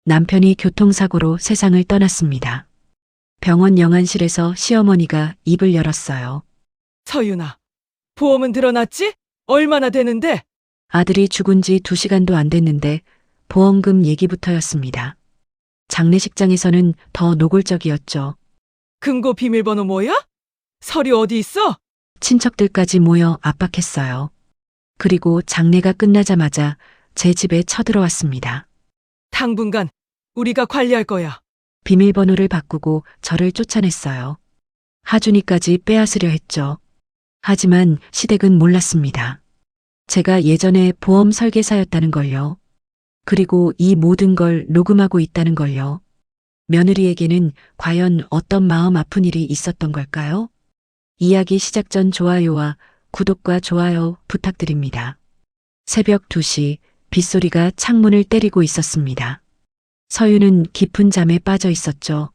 남편이 교통사고로 세상을 떠났습니다. 병원 영안실에서 시어머니가 입을 열었어요. 서윤아, 보험은 들어놨지? 얼마나 되는데? 아들이 죽은 지 2시간도 안 됐는데 보험금 얘기부터였습니다. 장례식장에서는 더 노골적이었죠. 금고 비밀번호 뭐야? 서류 어디 있어? 친척들까지 모여 압박했어요. 그리고 장례가 끝나자마자 제 집에 쳐들어왔습니다. 당분간 우리가 관리할 거야. 비밀번호를 바꾸고 저를 쫓아냈어요. 하준이까지 빼앗으려 했죠. 하지만 시댁은 몰랐습니다. 제가 예전에 보험 설계사였다는 걸요. 그리고 이 모든 걸 녹음하고 있다는 걸요. 며느리에게는 과연 어떤 마음 아픈 일이 있었던 걸까요? 이야기 시작 전 좋아요와 구독과 좋아요 부탁드립니다. 새벽 2시 빗소리가 창문을 때리고 있었습니다. 서유는 깊은 잠에 빠져 있었죠.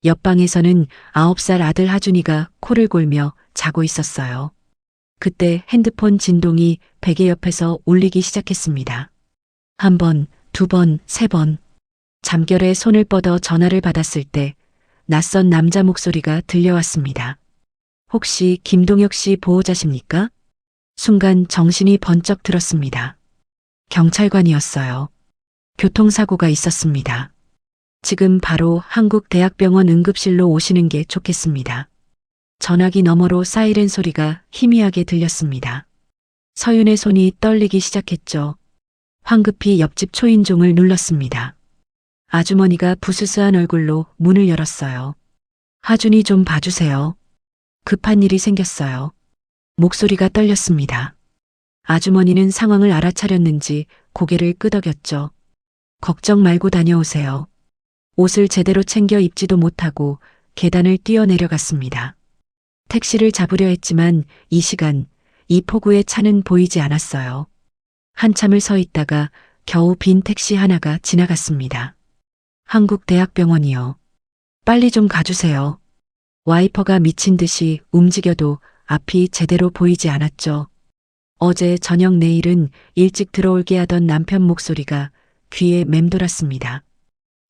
옆방에서는 9살 아들 하준이가 코를 골며 자고 있었어요. 그때 핸드폰 진동이 베개 옆에서 울리기 시작했습니다. 1번, 2번, 3번. 잠결에 손을 뻗어 전화를 받았을 때 낯선 남자 목소리가 들려왔습니다. 혹시 김동혁 씨 보호자십니까? 순간 정신이 번쩍 들었습니다. 경찰관이었어요. 교통사고가 있었습니다. 지금 바로 한국대학병원 응급실로 오시는 게 좋겠습니다. 전화기 너머로 사이렌 소리가 희미하게 들렸습니다. 서윤의 손이 떨리기 시작했죠. 황급히 옆집 초인종을 눌렀습니다. 아주머니가 부스스한 얼굴로 문을 열었어요. 하준이 좀 봐주세요. 급한 일이 생겼어요. 목소리가 떨렸습니다. 아주머니는 상황을 알아차렸는지 고개를 끄덕였죠. 걱정 말고 다녀오세요. 옷을 제대로 챙겨 입지도 못하고 계단을 뛰어내려갔습니다. 택시를 잡으려 했지만 이 시간, 이 폭우에 차는 보이지 않았어요. 한참을 서 있다가 겨우 빈 택시 하나가 지나갔습니다. 한국대학병원이요. 빨리 좀 가주세요. 와이퍼가 미친 듯이 움직여도 앞이 제대로 보이지 않았죠. 어제 저녁 내일은 일찍 들어올게 하던 남편 목소리가 귀에 맴돌았습니다.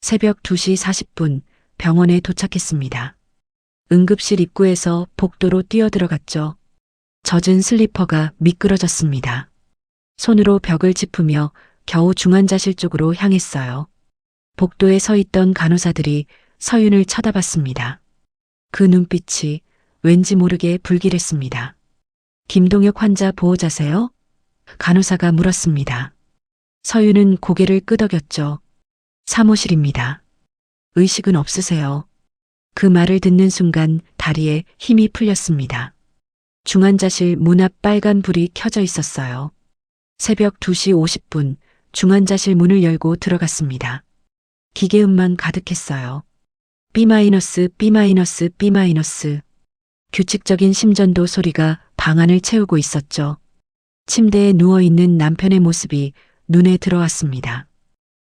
새벽 2시 40분 병원에 도착했습니다. 응급실 입구에서 복도로 뛰어들어갔죠. 젖은 슬리퍼가 미끄러졌습니다. 손으로 벽을 짚으며 겨우 중환자실 쪽으로 향했어요. 복도에 서 있던 간호사들이 서윤을 쳐다봤습니다. 그 눈빛이 왠지 모르게 불길했습니다. 김동혁 환자 보호자세요? 간호사가 물었습니다. 서윤은 고개를 끄덕였죠. 사무실입니다. 의식은 없으세요. 그 말을 듣는 순간 다리에 힘이 풀렸습니다. 중환자실 문 앞 빨간 불이 켜져 있었어요. 새벽 2시 50분 중환자실 문을 열고 들어갔습니다. 기계음만 가득했어요. B-, B-, B-. 규칙적인 심전도 소리가 방 안을 채우고 있었죠. 침대에 누워있는 남편의 모습이 눈에 들어왔습니다.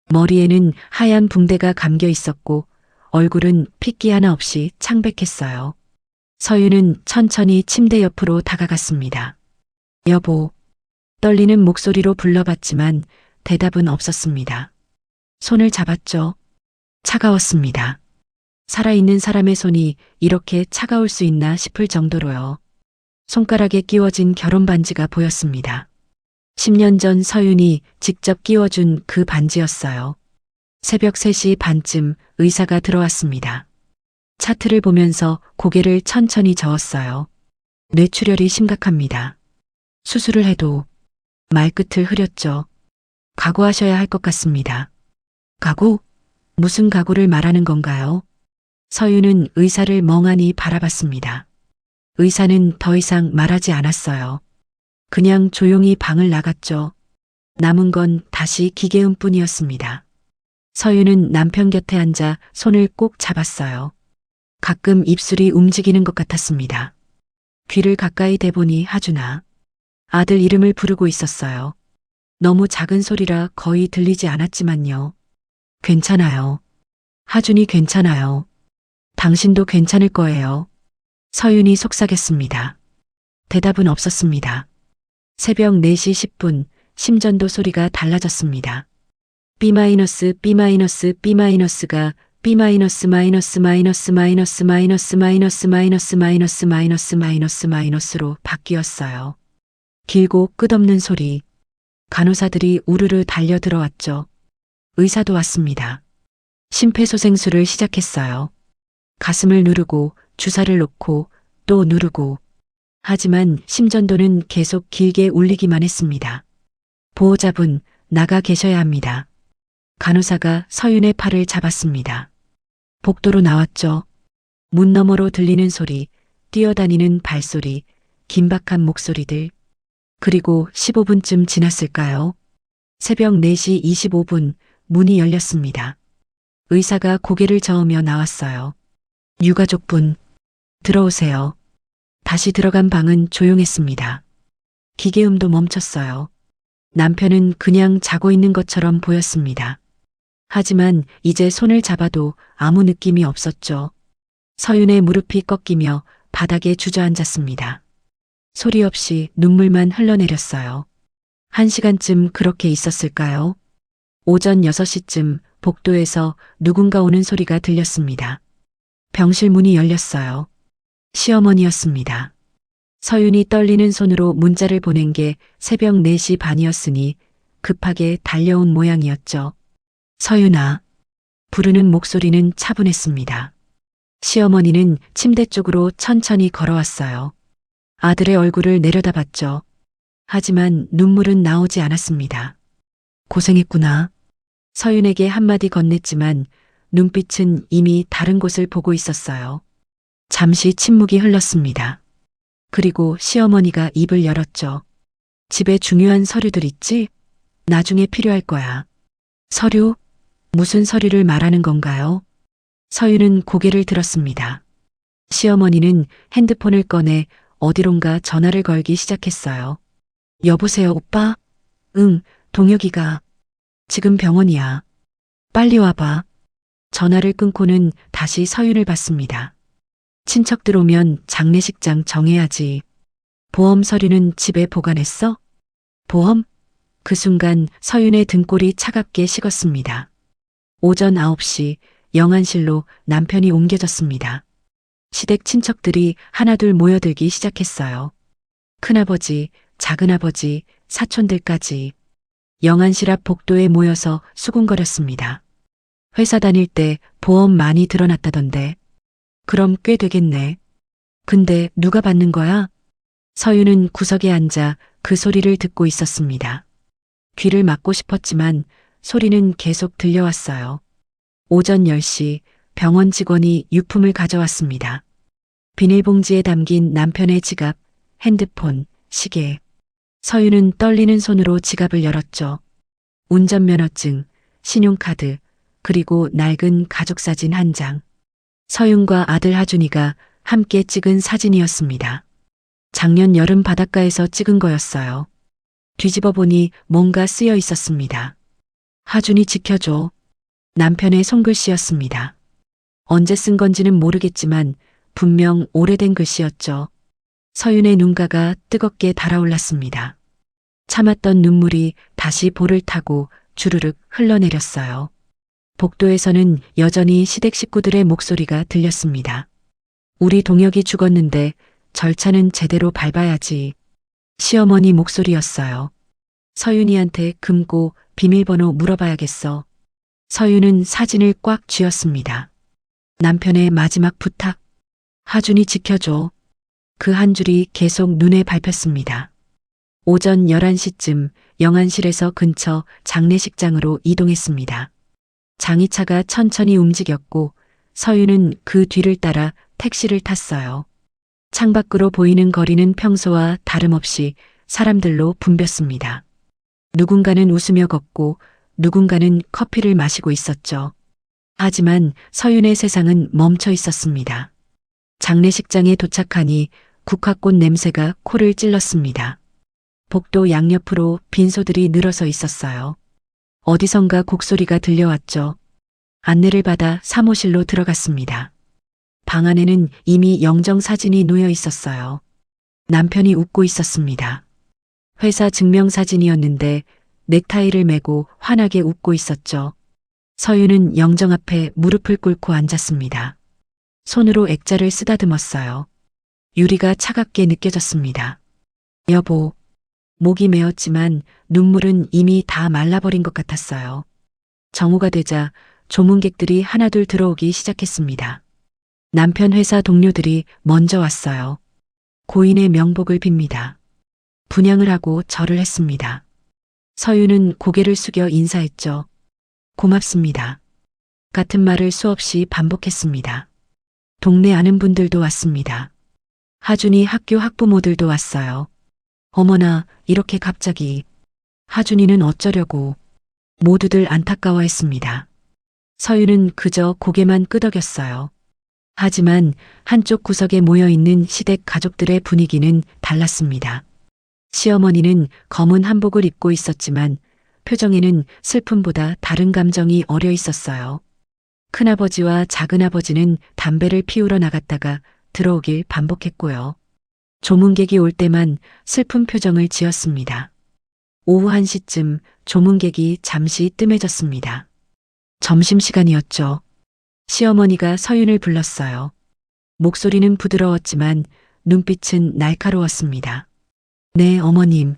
머리에는 하얀 붕대가 감겨 있었고 얼굴은 핏기 하나 없이 창백했어요. 서윤은 천천히 침대 옆으로 다가갔습니다. 여보. 떨리는 목소리로 불러봤지만 대답은 없었습니다. 손을 잡았죠. 차가웠습니다. 살아있는 사람의 손이 이렇게 차가울 수 있나 싶을 정도로요. 손가락에 끼워진 결혼 반지가 보였습니다. 10년 전 서윤이 직접 끼워준 그 반지였어요. 새벽 3시 반쯤 의사가 들어왔습니다. 차트를 보면서 고개를 천천히 저었어요. 뇌출혈이 심각합니다. 수술을 해도 말끝을 흐렸죠. 각오하셔야 할 것 같습니다. 각오? 무슨 각오를 말하는 건가요? 서윤은 의사를 멍하니 바라봤습니다. 의사는 더 이상 말하지 않았어요. 그냥 조용히 방을 나갔죠. 남은 건 다시 기계음뿐이었습니다. 서윤은 남편 곁에 앉아 손을 꼭 잡았어요. 가끔 입술이 움직이는 것 같았습니다. 귀를 가까이 대보니 하준아. 아들 이름을 부르고 있었어요. 너무 작은 소리라 거의 들리지 않았지만요. 괜찮아요. 하준이 괜찮아요. 당신도 괜찮을 거예요. 서윤이 속삭였습니다. 대답은 없었습니다. 새벽 4시 10분 심전도 소리가 달라졌습니다. B-B가 B-로 바뀌었어요. 길고 끝없는 소리. 간호사들이 우르르 달려 들어왔죠. 의사도 왔습니다. 심폐소생술을 시작했어요. 가슴을 누르고 주사를 놓고 또 누르고. 하지만 심전도는 계속 길게 울리기만 했습니다. 보호자분, 나가 계셔야 합니다. 간호사가 서윤의 팔을 잡았습니다. 복도로 나왔죠. 문 너머로 들리는 소리, 뛰어다니는 발소리, 긴박한 목소리들. 그리고 15분쯤 지났을까요? 새벽 4시 25분 문이 열렸습니다. 의사가 고개를 저으며 나왔어요. 유가족분, 들어오세요. 다시 들어간 방은 조용했습니다. 기계음도 멈췄어요. 남편은 그냥 자고 있는 것처럼 보였습니다. 하지만 이제 손을 잡아도 아무 느낌이 없었죠. 서윤의 무릎이 꺾이며 바닥에 주저앉았습니다. 소리 없이 눈물만 흘러내렸어요. 1시간쯤 그렇게 있었을까요? 오전 6시쯤 복도에서 누군가 오는 소리가 들렸습니다. 병실 문이 열렸어요. 시어머니였습니다. 서윤이 떨리는 손으로 문자를 보낸 게 새벽 4시 반이었으니 급하게 달려온 모양이었죠. 서윤아. 부르는 목소리는 차분했습니다. 시어머니는 침대 쪽으로 천천히 걸어왔어요. 아들의 얼굴을 내려다봤죠. 하지만 눈물은 나오지 않았습니다. 고생했구나. 서윤에게 한마디 건넸지만 눈빛은 이미 다른 곳을 보고 있었어요. 잠시 침묵이 흘렀습니다. 그리고 시어머니가 입을 열었죠. 집에 중요한 서류들 있지? 나중에 필요할 거야. 서류? 무슨 서류를 말하는 건가요? 서윤은 고개를 들었습니다. 시어머니는 핸드폰을 꺼내 어디론가 전화를 걸기 시작했어요. 여보세요, 오빠? 응, 동혁이가. 지금 병원이야. 빨리 와봐. 전화를 끊고는 다시 서윤을 봤습니다. 친척들 오면 장례식장 정해야지. 보험 서류는 집에 보관했어? 보험? 그 순간 서윤의 등골이 차갑게 식었습니다. 오전 9시 영안실로 남편이 옮겨졌습니다. 시댁 친척들이 하나둘 모여들기 시작했어요. 큰아버지, 작은아버지, 사촌들까지. 영안실 앞 복도에 모여서 수군거렸습니다. 회사 다닐 때 보험 많이 들어놨다던데. 그럼 꽤 되겠네. 근데 누가 받는 거야? 서윤은 구석에 앉아 그 소리를 듣고 있었습니다. 귀를 막고 싶었지만 소리는 계속 들려왔어요. 오전 10시 병원 직원이 유품을 가져왔습니다. 비닐봉지에 담긴 남편의 지갑, 핸드폰, 시계. 서윤은 떨리는 손으로 지갑을 열었죠. 운전면허증, 신용카드, 그리고 낡은 가족사진 한 장. 서윤과 아들 하준이가 함께 찍은 사진이었습니다. 작년 여름 바닷가에서 찍은 거였어요. 뒤집어 보니 뭔가 쓰여 있었습니다. 하준이 지켜줘. 남편의 손글씨였습니다. 언제 쓴 건지는 모르겠지만 분명 오래된 글씨였죠. 서윤의 눈가가 뜨겁게 달아올랐습니다. 참았던 눈물이 다시 볼을 타고 주르륵 흘러내렸어요. 복도에서는 여전히 시댁 식구들의 목소리가 들렸습니다. 우리 동혁이 죽었는데 절차는 제대로 밟아야지. 시어머니 목소리였어요. 서윤이한테 금고 비밀번호 물어봐야겠어. 서윤은 사진을 꽉 쥐었습니다. 남편의 마지막 부탁. 하준이 지켜줘. 그 한 줄이 계속 눈에 밟혔습니다. 오전 11시쯤 영안실에서 근처 장례식장으로 이동했습니다. 장의차가 천천히 움직였고 서윤은 그 뒤를 따라 택시를 탔어요. 창밖으로 보이는 거리는 평소와 다름없이 사람들로 붐볐습니다. 누군가는 웃으며 걷고 누군가는 커피를 마시고 있었죠. 하지만 서윤의 세상은 멈춰 있었습니다. 장례식장에 도착하니 국화꽃 냄새가 코를 찔렀습니다. 복도 양옆으로 빈소들이 늘어서 있었어요. 어디선가 곡소리가 들려왔죠. 안내를 받아 사무실로 들어갔습니다. 방 안에는 이미 영정사진이 놓여 있었어요. 남편이 웃고 있었습니다. 회사 증명사진이었는데 넥타이를 메고 환하게 웃고 있었죠. 서윤은 영정 앞에 무릎을 꿇고 앉았습니다. 손으로 액자를 쓰다듬었어요. 유리가 차갑게 느껴졌습니다. 여보, 목이 메었지만 눈물은 이미 다 말라버린 것 같았어요. 정오가 되자 조문객들이 하나둘 들어오기 시작했습니다. 남편 회사 동료들이 먼저 왔어요. 고인의 명복을 빕니다. 분향을 하고 절을 했습니다. 서윤은 고개를 숙여 인사했죠. 고맙습니다. 같은 말을 수없이 반복했습니다. 동네 아는 분들도 왔습니다. 하준이 학교 학부모들도 왔어요. 어머나, 이렇게 갑자기. 하준이는 어쩌려고. 모두들 안타까워했습니다. 서윤은 그저 고개만 끄덕였어요. 하지만 한쪽 구석에 모여있는 시댁 가족들의 분위기는 달랐습니다. 시어머니는 검은 한복을 입고 있었지만 표정에는 슬픔보다 다른 감정이 어려 있었어요. 큰아버지와 작은아버지는 담배를 피우러 나갔다가 들어오길 반복했고요. 조문객이 올 때만 슬픈 표정을 지었습니다. 오후 1시쯤 조문객이 잠시 뜸해졌습니다. 점심시간이었죠. 시어머니가 서윤을 불렀어요. 목소리는 부드러웠지만 눈빛은 날카로웠습니다. 네, 어머님.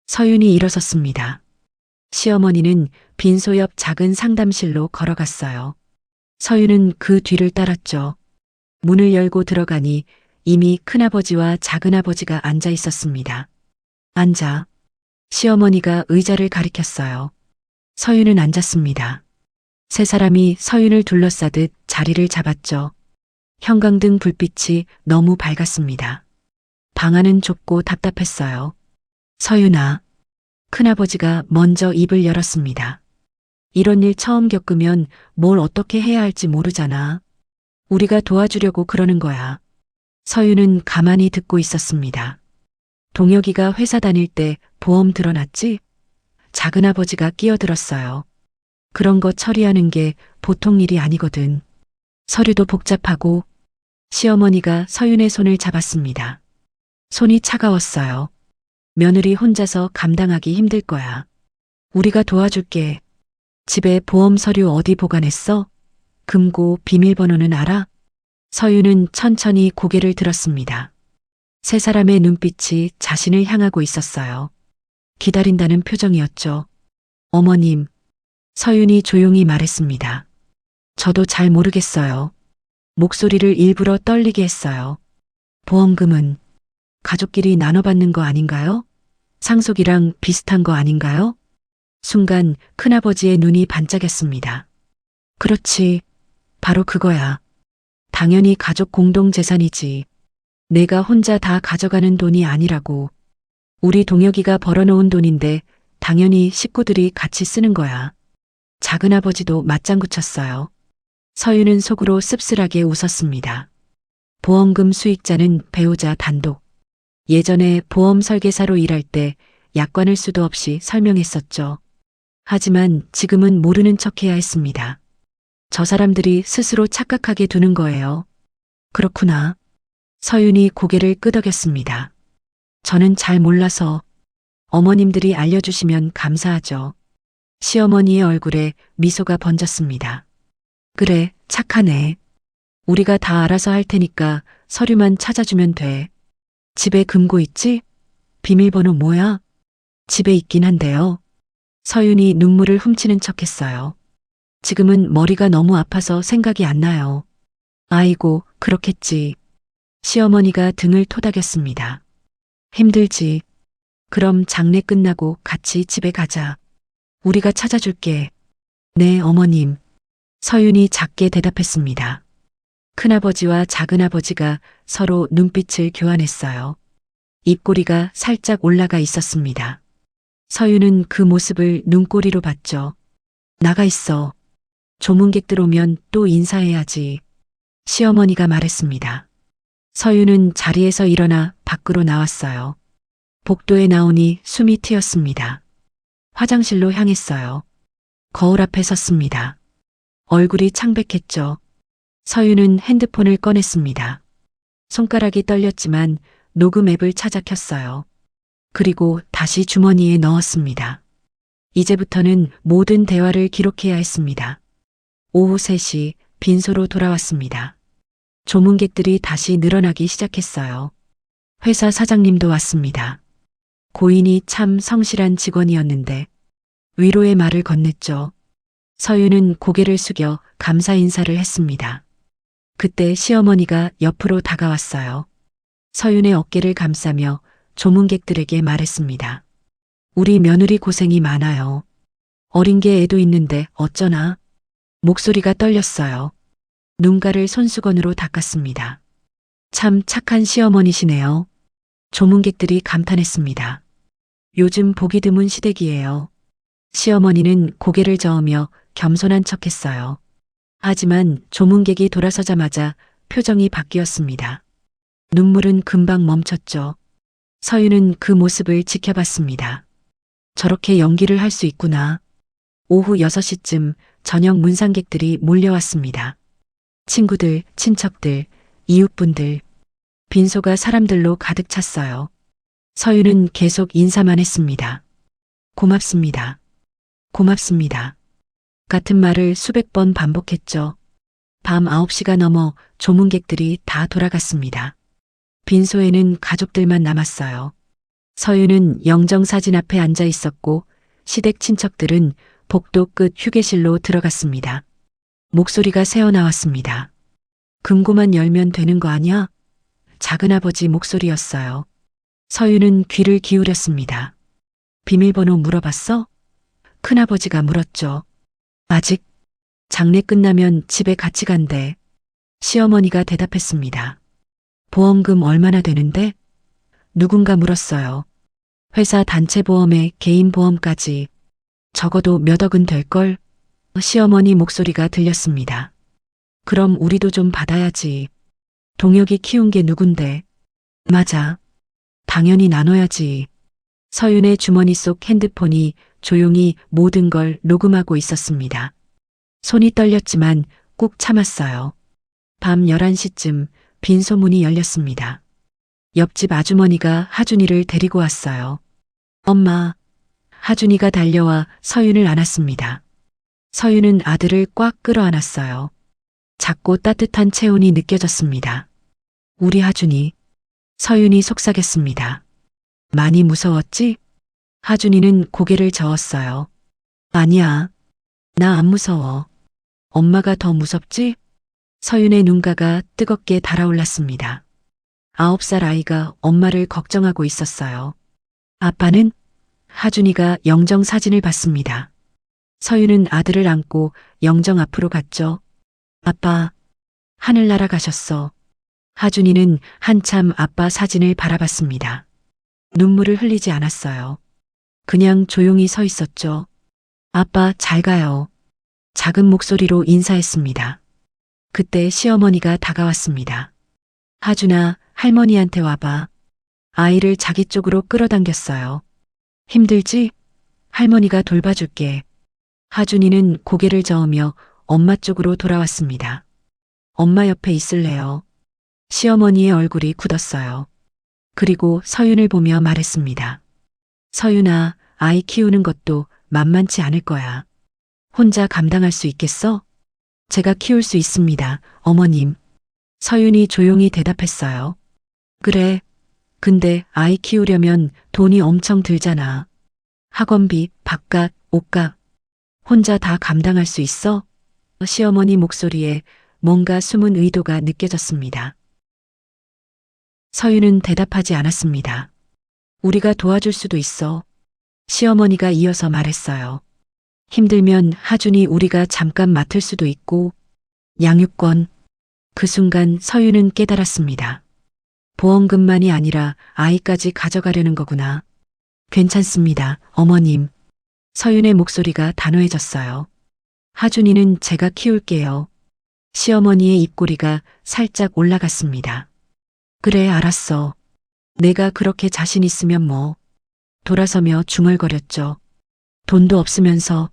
서윤이 일어섰습니다. 시어머니는 빈소 옆 작은 상담실로 걸어갔어요. 서윤은 그 뒤를 따랐죠. 문을 열고 들어가니 이미 큰아버지와 작은아버지가 앉아 있었습니다. 앉아. 시어머니가 의자를 가리켰어요. 서윤은 앉았습니다. 세 사람이 서윤을 둘러싸듯 자리를 잡았죠. 형광등 불빛이 너무 밝았습니다. 방 안은 좁고 답답했어요. 서윤아. 큰아버지가 먼저 입을 열었습니다. 이런 일 처음 겪으면 뭘 어떻게 해야 할지 모르잖아. 우리가 도와주려고 그러는 거야. 서윤은 가만히 듣고 있었습니다. 동혁이가 회사 다닐 때 보험 들어놨지? 작은아버지가 끼어들었어요. 그런 거 처리하는 게 보통 일이 아니거든. 서류도 복잡하고. 시어머니가 서윤의 손을 잡았습니다. 손이 차가웠어요. 며느리 혼자서 감당하기 힘들 거야. 우리가 도와줄게. 집에 보험 서류 어디 보관했어? 금고 비밀번호는 알아? 서윤은 천천히 고개를 들었습니다. 세 사람의 눈빛이 자신을 향하고 있었어요. 기다린다는 표정이었죠. 어머님. 서윤이 조용히 말했습니다. 저도 잘 모르겠어요. 목소리를 일부러 떨리게 했어요. 보험금은 가족끼리 나눠받는 거 아닌가요? 상속이랑 비슷한 거 아닌가요? 순간 큰아버지의 눈이 반짝였습니다. 그렇지. 바로 그거야. 당연히 가족 공동 재산이지. 내가 혼자 다 가져가는 돈이 아니라고. 우리 동혁이가 벌어놓은 돈인데 당연히 식구들이 같이 쓰는 거야. 작은아버지도 맞장구 쳤어요. 서윤은 속으로 씁쓸하게 웃었습니다. 보험금 수익자는 배우자 단독. 예전에 보험 설계사로 일할 때 약관을 수도 없이 설명했었죠. 하지만 지금은 모르는 척해야 했습니다. 저 사람들이 스스로 착각하게 두는 거예요. 그렇구나. 서윤이 고개를 끄덕였습니다. 저는 잘 몰라서. 어머님들이 알려주시면 감사하죠. 시어머니의 얼굴에 미소가 번졌습니다. 그래, 착하네. 우리가 다 알아서 할 테니까 서류만 찾아주면 돼. 집에 금고 있지? 비밀번호 뭐야? 집에 있긴 한데요. 서윤이 눈물을 훔치는 척했어요. 지금은 머리가 너무 아파서 생각이 안 나요. 아이고, 그렇겠지. 시어머니가 등을 토닥였습니다. 힘들지. 그럼 장례 끝나고 같이 집에 가자. 우리가 찾아줄게. 네, 어머님. 서윤이 작게 대답했습니다. 큰아버지와 작은아버지가 서로 눈빛을 교환했어요. 입꼬리가 살짝 올라가 있었습니다. 서윤은 그 모습을 눈꼬리로 봤죠. 나가 있어. 조문객들 오면 또 인사해야지. 시어머니가 말했습니다. 서윤은 자리에서 일어나 밖으로 나왔어요. 복도에 나오니 숨이 트였습니다. 화장실로 향했어요. 거울 앞에 섰습니다. 얼굴이 창백했죠. 서윤은 핸드폰을 꺼냈습니다. 손가락이 떨렸지만 녹음 앱을 찾아 켰어요. 그리고 다시 주머니에 넣었습니다. 이제부터는 모든 대화를 기록해야 했습니다. 오후 3시 빈소로 돌아왔습니다. 조문객들이 다시 늘어나기 시작했어요. 회사 사장님도 왔습니다. 고인이 참 성실한 직원이었는데 위로의 말을 건넸죠. 서윤은 고개를 숙여 감사 인사를 했습니다. 그때 시어머니가 옆으로 다가왔어요. 서윤의 어깨를 감싸며 조문객들에게 말했습니다. 우리 며느리 고생이 많아요. 어린 게 애도 있는데 어쩌나. 목소리가 떨렸어요. 눈가를 손수건으로 닦았습니다. 참 착한 시어머니시네요. 조문객들이 감탄했습니다. 요즘 보기 드문 시댁이에요. 시어머니는 고개를 저으며 겸손한 척했어요. 하지만 조문객이 돌아서자마자 표정이 바뀌었습니다. 눈물은 금방 멈췄죠. 서윤은 그 모습을 지켜봤습니다. 저렇게 연기를 할 수 있구나. 오후 6시쯤 저녁 문상객들이 몰려왔습니다. 친구들, 친척들, 이웃분들, 빈소가 사람들로 가득 찼어요. 서윤은 계속 인사만 했습니다. 고맙습니다. 고맙습니다. 같은 말을 수백 번 반복했죠. 밤 9시가 넘어 조문객들이 다 돌아갔습니다. 빈소에는 가족들만 남았어요. 서윤은 영정사진 앞에 앉아 있었고 시댁 친척들은 복도 끝 휴게실로 들어갔습니다. 목소리가 새어나왔습니다. 금고만 열면 되는 거 아니야? 작은아버지 목소리였어요. 서윤은 귀를 기울였습니다. 비밀번호 물어봤어? 큰아버지가 물었죠. 아직? 장례 끝나면 집에 같이 간대. 시어머니가 대답했습니다. 보험금 얼마나 되는데? 누군가 물었어요. 회사 단체 보험에 개인 보험까지 적어도 몇 억은 될걸? 시어머니 목소리가 들렸습니다. 그럼 우리도 좀 받아야지. 동혁이 키운 게 누군데? 맞아. 당연히 나눠야지. 서윤의 주머니 속 핸드폰이 조용히 모든 걸 녹음하고 있었습니다. 손이 떨렸지만 꾹 참았어요. 밤 11시쯤 빈소문이 열렸습니다. 옆집 아주머니가 하준이를 데리고 왔어요. 엄마. 하준이가 달려와 서윤을 안았습니다. 서윤은 아들을 꽉 끌어안았어요. 작고 따뜻한 체온이 느껴졌습니다. 우리 하준이. 서윤이 속삭였습니다. 많이 무서웠지? 하준이는 고개를 저었어요. 아니야. 나 안 무서워. 엄마가 더 무섭지? 서윤의 눈가가 뜨겁게 달아올랐습니다. 9살 아이가 엄마를 걱정하고 있었어요. 아빠는? 하준이가 영정 사진을 봤습니다. 서윤은 아들을 안고 영정 앞으로 갔죠. 아빠, 하늘 날아가셨어. 하준이는 한참 아빠 사진을 바라봤습니다. 눈물을 흘리지 않았어요. 그냥 조용히 서 있었죠. 아빠 잘 가요. 작은 목소리로 인사했습니다. 그때 시어머니가 다가왔습니다. 하준아, 할머니한테 와봐. 아이를 자기 쪽으로 끌어당겼어요. 힘들지? 할머니가 돌봐줄게. 하준이는 고개를 저으며 엄마 쪽으로 돌아왔습니다. 엄마 옆에 있을래요? 시어머니의 얼굴이 굳었어요. 그리고 서윤을 보며 말했습니다. 서윤아, 아이 키우는 것도 만만치 않을 거야. 혼자 감당할 수 있겠어? 제가 키울 수 있습니다, 어머님. 서윤이 조용히 대답했어요. 그래. 근데 아이 키우려면 돈이 엄청 들잖아. 학원비, 밥값, 옷값. 혼자 다 감당할 수 있어? 시어머니 목소리에 뭔가 숨은 의도가 느껴졌습니다. 서윤은 대답하지 않았습니다. 우리가 도와줄 수도 있어. 시어머니가 이어서 말했어요. 힘들면 하준이 우리가 잠깐 맡을 수도 있고. 양육권. 그 순간 서윤은 깨달았습니다. 보험금만이 아니라 아이까지 가져가려는 거구나. 괜찮습니다, 어머님. 서윤의 목소리가 단호해졌어요. 하준이는 제가 키울게요. 시어머니의 입꼬리가 살짝 올라갔습니다. 그래, 알았어. 내가 그렇게 자신 있으면 뭐. 돌아서며 중얼거렸죠. 돈도 없으면서.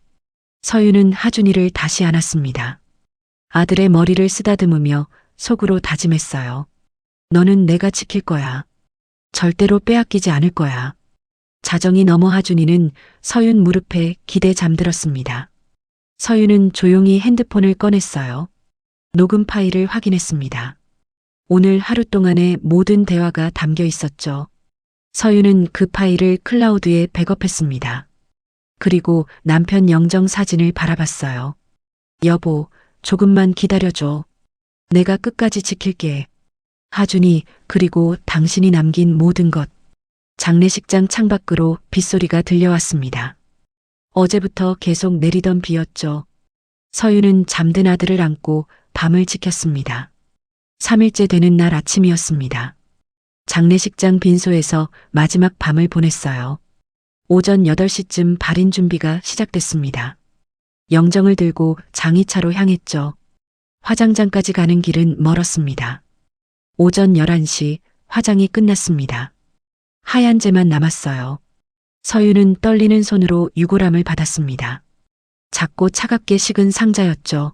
서윤은 하준이를 다시 안았습니다. 아들의 머리를 쓰다듬으며 속으로 다짐했어요. 너는 내가 지킬 거야. 절대로 빼앗기지 않을 거야. 자정이 넘어 하준이는 서윤 무릎에 기대 잠들었습니다. 서윤은 조용히 핸드폰을 꺼냈어요. 녹음 파일을 확인했습니다. 오늘 하루 동안의 모든 대화가 담겨 있었죠. 서윤은 그 파일을 클라우드에 백업했습니다. 그리고 남편 영정 사진을 바라봤어요. 여보, 조금만 기다려줘. 내가 끝까지 지킬게. 하준이, 그리고 당신이 남긴 모든 것. 장례식장 창밖으로 빗소리가 들려왔습니다. 어제부터 계속 내리던 비였죠. 서윤은 잠든 아들을 안고 밤을 지켰습니다. 3일째 되는 날 아침이었습니다. 장례식장 빈소에서 마지막 밤을 보냈어요. 오전 8시쯤 발인 준비가 시작됐습니다. 영정을 들고 장의차로 향했죠. 화장장까지 가는 길은 멀었습니다. 오전 11시 화장이 끝났습니다. 하얀제만 남았어요. 서윤은 떨리는 손으로 유골함을 받았습니다. 작고 차갑게 식은 상자였죠.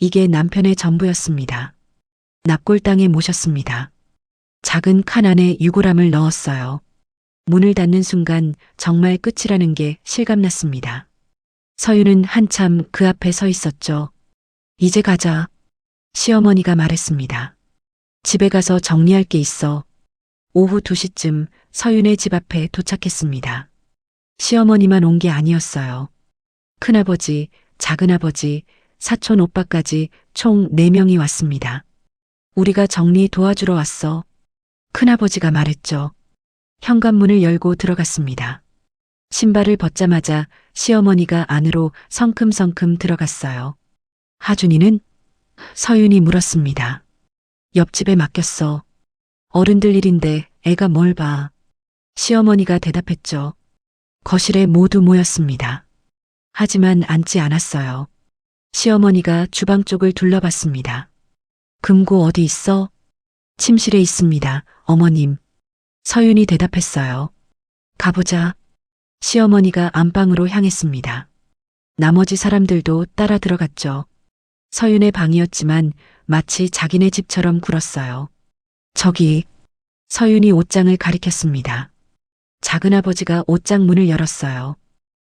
이게 남편의 전부였습니다. 납골당에 모셨습니다. 작은 칸 안에 유골함을 넣었어요. 문을 닫는 순간 정말 끝이라는 게 실감났습니다. 서윤은 한참 그 앞에 서 있었죠. 이제 가자. 시어머니가 말했습니다. 집에 가서 정리할 게 있어. 오후 2시쯤 서윤의 집 앞에 도착했습니다. 시어머니만 온 게 아니었어요. 큰아버지, 작은아버지, 사촌 오빠까지 총 4명이 왔습니다. 우리가 정리 도와주러 왔어. 큰아버지가 말했죠. 현관문을 열고 들어갔습니다. 신발을 벗자마자 시어머니가 안으로 성큼성큼 들어갔어요. 하준이는? 서윤이 물었습니다. 옆집에 맡겼어. 어른들 일인데 애가 뭘 봐. 시어머니가 대답했죠. 거실에 모두 모였습니다. 하지만 앉지 않았어요. 시어머니가 주방 쪽을 둘러봤습니다. 금고 어디 있어? 침실에 있습니다, 어머님. 서윤이 대답했어요. 가보자. 시어머니가 안방으로 향했습니다. 나머지 사람들도 따라 들어갔죠. 서윤의 방이었지만 마치 자기네 집처럼 굴었어요. 저기, 서윤이 옷장을 가리켰습니다. 작은아버지가 옷장 문을 열었어요.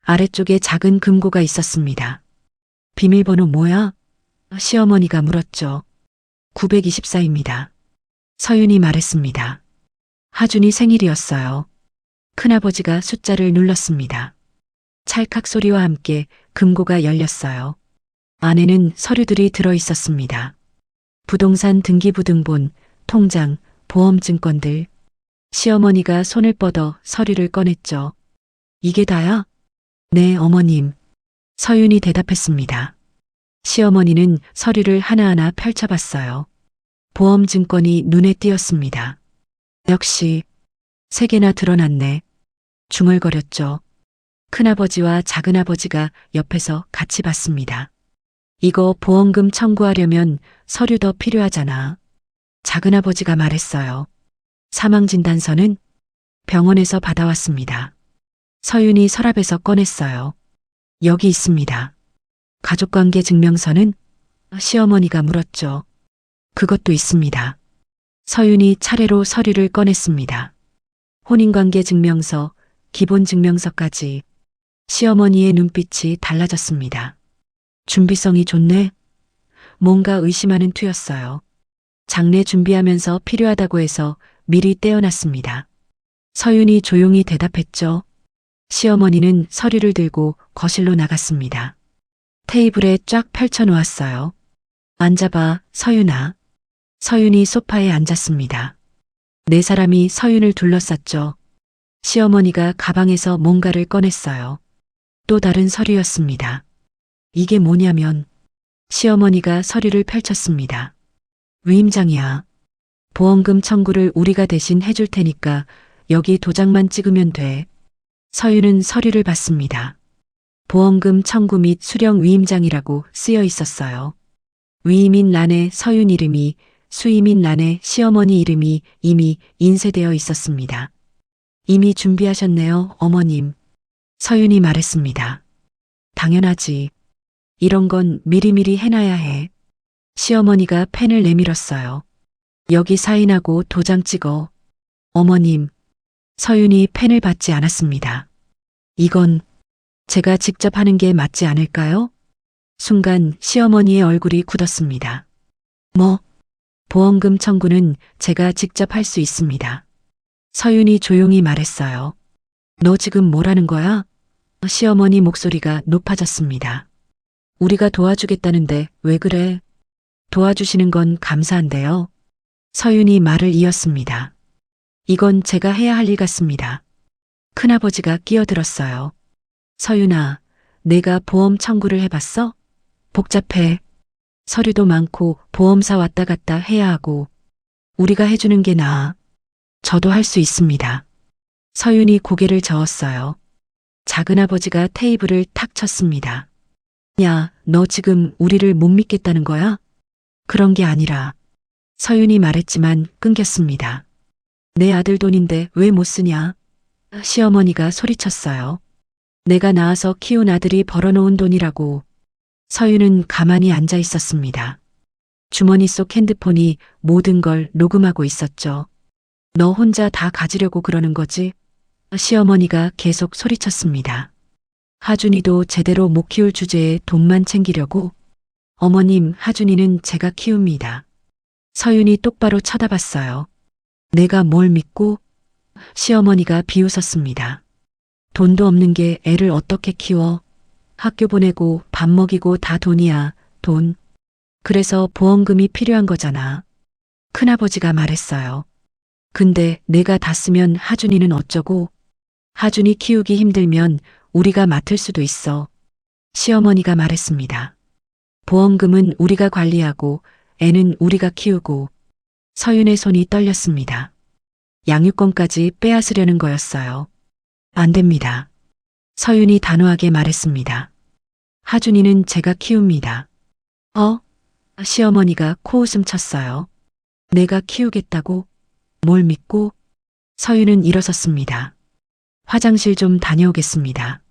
아래쪽에 작은 금고가 있었습니다. 비밀번호 뭐야? 시어머니가 물었죠. 924입니다. 서윤이 말했습니다. 하준이 생일이었어요. 큰아버지가 숫자를 눌렀습니다. 찰칵 소리와 함께 금고가 열렸어요. 안에는 서류들이 들어 있었습니다. 부동산 등기부등본, 통장, 보험증권들. 시어머니가 손을 뻗어 서류를 꺼냈죠. 이게 다야? 네, 어머님. 서윤이 대답했습니다. 시어머니는 서류를 하나하나 펼쳐봤어요. 보험증권이 눈에 띄었습니다. 역시 3개나 드러났네. 중얼거렸죠. 큰아버지와 작은아버지가 옆에서 같이 봤습니다. 이거 보험금 청구하려면 서류 더 필요하잖아. 작은아버지가 말했어요. 사망진단서는 병원에서 받아왔습니다. 서윤이 서랍에서 꺼냈어요. 여기 있습니다. 가족관계 증명서는? 시어머니가 물었죠. 그것도 있습니다. 서윤이 차례로 서류를 꺼냈습니다. 혼인관계 증명서, 기본증명서까지. 시어머니의 눈빛이 달라졌습니다. 준비성이 좋네. 뭔가 의심하는 투였어요. 장례 준비하면서 필요하다고 해서 미리 떼어놨습니다. 서윤이 조용히 대답했죠. 시어머니는 서류를 들고 거실로 나갔습니다. 테이블에 쫙 펼쳐놓았어요. 앉아봐, 서윤아. 서윤이 소파에 앉았습니다. 4사람이 서윤을 둘러쌌죠. 시어머니가 가방에서 뭔가를 꺼냈어요. 또 다른 서류였습니다. 이게 뭐냐면 시어머니가 서류를 펼쳤습니다. 위임장이야. 보험금 청구를 우리가 대신 해줄 테니까 여기 도장만 찍으면 돼. 서윤은 서류를 봤습니다. 보험금 청구 및 수령 위임장이라고 쓰여 있었어요. 위임인 란에 서윤 이름이, 수임인 란에 시어머니 이름이 이미 인쇄되어 있었습니다. 이미 준비하셨네요, 어머님. 서윤이 말했습니다. 당연하지. 이런 건 미리미리 해놔야 해. 시어머니가 펜을 내밀었어요. 여기 사인하고 도장 찍어. 어머님. 서윤이 펜을 받지 않았습니다. 이건 제가 직접 하는 게 맞지 않을까요? 순간 시어머니의 얼굴이 굳었습니다. 뭐? 보험금 청구는 제가 직접 할 수 있습니다. 서윤이 조용히 말했어요. 너 지금 뭐라는 거야? 시어머니 목소리가 높아졌습니다. 우리가 도와주겠다는데 왜 그래? 도와주시는 건 감사한데요. 서윤이 말을 이었습니다. 이건 제가 해야 할 일 같습니다. 큰아버지가 끼어들었어요. 서윤아, 내가 보험 청구를 해봤어? 복잡해. 서류도 많고 보험사 왔다 갔다 해야 하고 우리가 해주는 게 나아. 저도 할 수 있습니다. 서윤이 고개를 저었어요. 작은아버지가 테이블을 탁 쳤습니다. 야, 너 지금 우리를 못 믿겠다는 거야? 그런 게 아니라 서윤이 말했지만 끊겼습니다. 내 아들 돈인데 왜 못 쓰냐? 시어머니가 소리쳤어요. 내가 낳아서 키운 아들이 벌어놓은 돈이라고. 서윤은 가만히 앉아 있었습니다. 주머니 속 핸드폰이 모든 걸 녹음하고 있었죠. 너 혼자 다 가지려고 그러는 거지? 시어머니가 계속 소리쳤습니다. 하준이도 제대로 못 키울 주제에 돈만 챙기려고? 어머님, 하준이는 제가 키웁니다. 서윤이 똑바로 쳐다봤어요. 내가 뭘 믿고? 시어머니가 비웃었습니다. 돈도 없는 게 애를 어떻게 키워? 학교 보내고 밥 먹이고 다 돈이야, 돈. 그래서 보험금이 필요한 거잖아. 큰아버지가 말했어요. 근데 내가 다 쓰면 하준이는 어쩌고? 하준이 키우기 힘들면 우리가 맡을 수도 있어. 시어머니가 말했습니다. 보험금은 우리가 관리하고 애는 우리가 키우고. 서윤의 손이 떨렸습니다. 양육권까지 빼앗으려는 거였어요. 안 됩니다. 서윤이 단호하게 말했습니다. 하준이는 제가 키웁니다. 시어머니가 코웃음 쳤어요. 내가 키우겠다고? 뭘 믿고? 서윤은 일어섰습니다. 화장실 좀 다녀오겠습니다.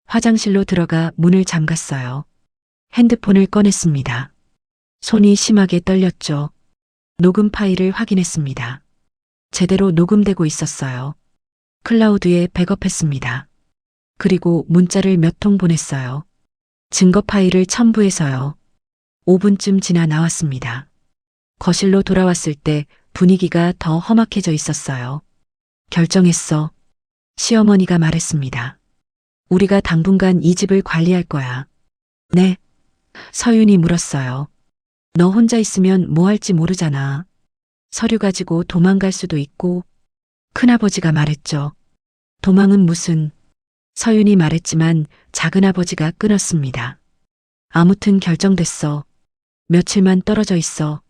화장실로 들어가 문을 잠갔어요. 핸드폰을 꺼냈습니다. 손이 심하게 떨렸죠. 녹음 파일을 확인했습니다. 제대로 녹음되고 있었어요. 클라우드에 백업했습니다. 그리고 문자를 몇 통 보냈어요. 증거 파일을 첨부해서요. 5분쯤 지나 나왔습니다. 거실로 돌아왔을 때 분위기가 더 험악해져 있었어요. 결정했어. 시어머니가 말했습니다. 우리가 당분간 이 집을 관리할 거야. 네. 서윤이 물었어요. 너 혼자 있으면 뭐 할지 모르잖아. 서류 가지고 도망갈 수도 있고. 큰아버지가 말했죠. 도망은 무슨. 서윤이 말했지만 작은아버지가 끊었습니다. 아무튼 결정됐어. 며칠만 떨어져 있어.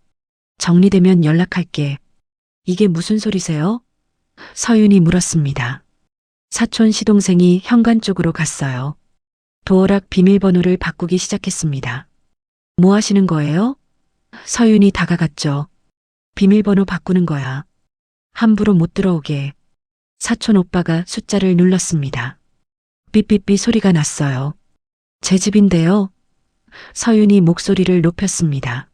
정리되면 연락할게. 이게 무슨 소리세요? 서윤이 물었습니다. 사촌 시동생이 현관 쪽으로 갔어요. 도어락 비밀번호를 바꾸기 시작했습니다. 뭐 하시는 거예요? 서윤이 다가갔죠. 비밀번호 바꾸는 거야. 함부로 못 들어오게. 사촌 오빠가 숫자를 눌렀습니다. 삐삐삐 소리가 났어요. 제 집인데요. 서윤이 목소리를 높였습니다.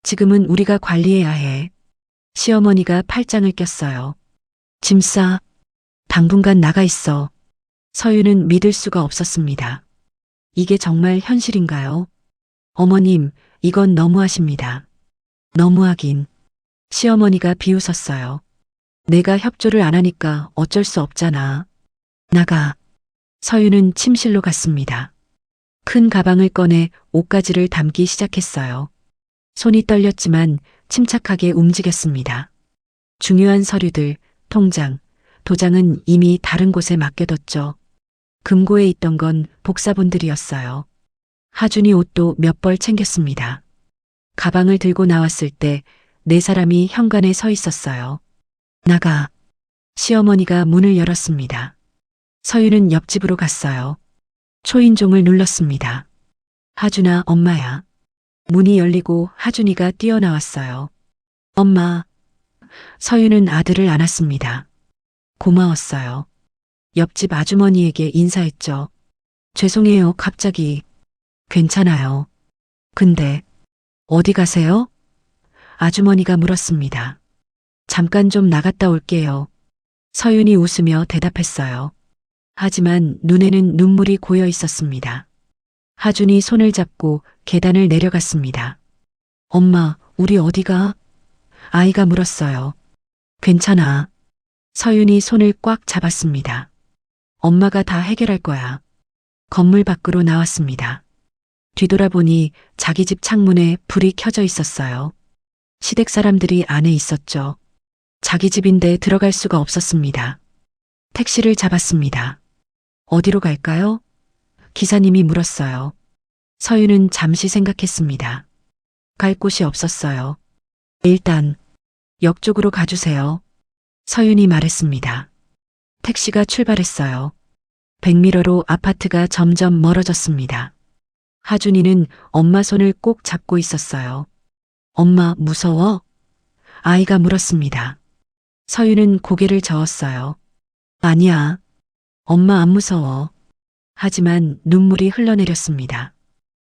지금은 우리가 관리해야 해. 시어머니가 팔짱을 꼈어요. 짐 싸. 당분간 나가 있어. 서윤은 믿을 수가 없었습니다. 이게 정말 현실인가요? 어머님, 이건 너무하십니다. 너무하긴. 시어머니가 비웃었어요. 내가 협조를 안 하니까 어쩔 수 없잖아. 나가. 서윤은 침실로 갔습니다. 큰 가방을 꺼내 옷가지를 담기 시작했어요. 손이 떨렸지만 침착하게 움직였습니다. 중요한 서류들, 통장, 도장은 이미 다른 곳에 맡겨뒀죠. 금고에 있던 건 복사본들이었어요. 하준이 옷도 몇 벌 챙겼습니다. 가방을 들고 나왔을 때 네 사람이 현관에 서 있었어요. 나가. 시어머니가 문을 열었습니다. 서윤은 옆집으로 갔어요. 초인종을 눌렀습니다. 하준아, 엄마야. 문이 열리고 하준이가 뛰어나왔어요. 엄마. 서윤은 아들을 안았습니다. 고마웠어요. 옆집 아주머니에게 인사했죠. 죄송해요, 갑자기. 괜찮아요. 근데 어디 가세요? 아주머니가 물었습니다. 잠깐 좀 나갔다 올게요. 서윤이 웃으며 대답했어요. 하지만 눈에는 눈물이 고여 있었습니다. 하준이 손을 잡고 계단을 내려갔습니다. 엄마, 우리 어디가? 아이가 물었어요. 괜찮아. 서윤이 손을 꽉 잡았습니다. 엄마가 다 해결할 거야. 건물 밖으로 나왔습니다. 뒤돌아보니 자기 집 창문에 불이 켜져 있었어요. 시댁 사람들이 안에 있었죠. 자기 집인데 들어갈 수가 없었습니다. 택시를 잡았습니다. 어디로 갈까요? 기사님이 물었어요. 서윤은 잠시 생각했습니다. 갈 곳이 없었어요. 일단 역 쪽으로 가주세요. 서윤이 말했습니다. 택시가 출발했어요. 백미러로 아파트가 점점 멀어졌습니다. 하준이는 엄마 손을 꼭 잡고 있었어요. 엄마, 무서워? 아이가 물었습니다. 서윤은 고개를 저었어요. 아니야. 엄마 안 무서워. 하지만 눈물이 흘러내렸습니다.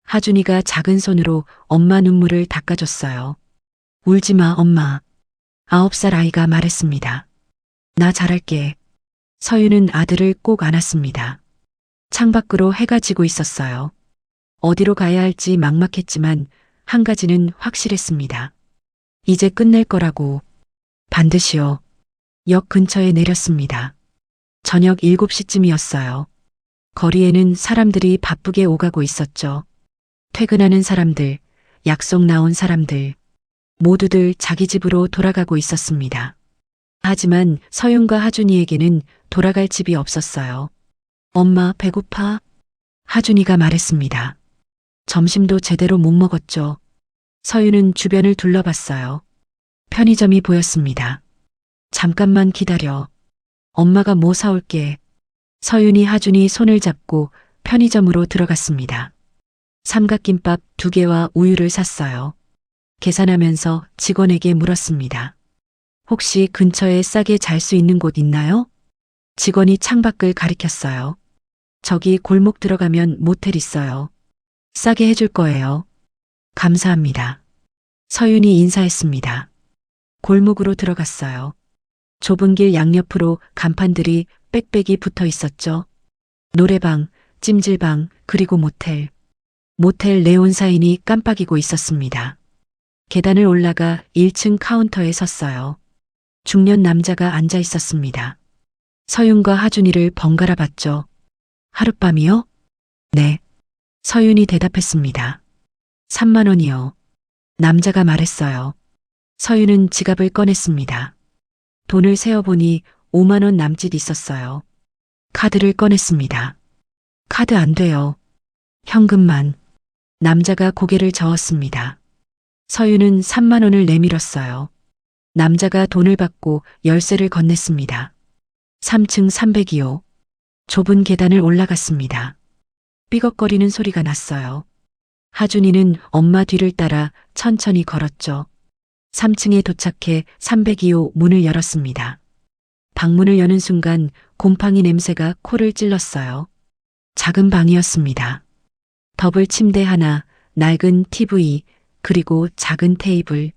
하준이가 작은 손으로 엄마 눈물을 닦아줬어요. 울지 마, 엄마. 9살 아이가 말했습니다. 나 잘할게. 서윤은 아들을 꼭 안았습니다. 창밖으로 해가 지고 있었어요. 어디로 가야 할지 막막했지만 한 가지는 확실했습니다. 이제 끝낼 거라고. 반드시요. 역 근처에 내렸습니다. 저녁 7시쯤이었어요. 거리에는 사람들이 바쁘게 오가고 있었죠. 퇴근하는 사람들, 약속 나온 사람들, 모두들 자기 집으로 돌아가고 있었습니다. 하지만 서윤과 하준이에게는 돌아갈 집이 없었어요. 엄마, 배고파? 하준이가 말했습니다. 점심도 제대로 못 먹었죠. 서윤은 주변을 둘러봤어요. 편의점이 보였습니다. 잠깐만 기다려. 엄마가 뭐 사올게. 서윤이 하준이 손을 잡고 편의점으로 들어갔습니다. 삼각김밥 2개와 우유를 샀어요. 계산하면서 직원에게 물었습니다. 혹시 근처에 싸게 잘 수 있는 곳 있나요? 직원이 창밖을 가리켰어요. 저기 골목 들어가면 모텔 있어요. 싸게 해줄 거예요. 감사합니다. 서윤이 인사했습니다. 골목으로 들어갔어요. 좁은 길 양옆으로 간판들이 빽빽이 붙어 있었죠. 노래방, 찜질방, 그리고 모텔. 모텔 네온사인이 깜빡이고 있었습니다. 계단을 올라가 1층 카운터에 섰어요. 중년 남자가 앉아 있었습니다. 서윤과 하준이를 번갈아 봤죠. 하룻밤이요? 네. 서윤이 대답했습니다. 3만 원이요. 남자가 말했어요. 서윤은 지갑을 꺼냈습니다. 돈을 세어보니 5만 원 남짓 있었어요. 카드를 꺼냈습니다. 카드 안 돼요. 현금만. 남자가 고개를 저었습니다. 서윤은 3만 원을 내밀었어요. 남자가 돈을 받고 열쇠를 건넸습니다. 3층 302호. 좁은 계단을 올라갔습니다. 삐걱거리는 소리가 났어요. 하준이는 엄마 뒤를 따라 천천히 걸었죠. 3층에 도착해 302호 문을 열었습니다. 방문을 여는 순간 곰팡이 냄새가 코를 찔렀어요. 작은 방이었습니다. 더블 침대 하나, 낡은 TV, 그리고 작은 테이블.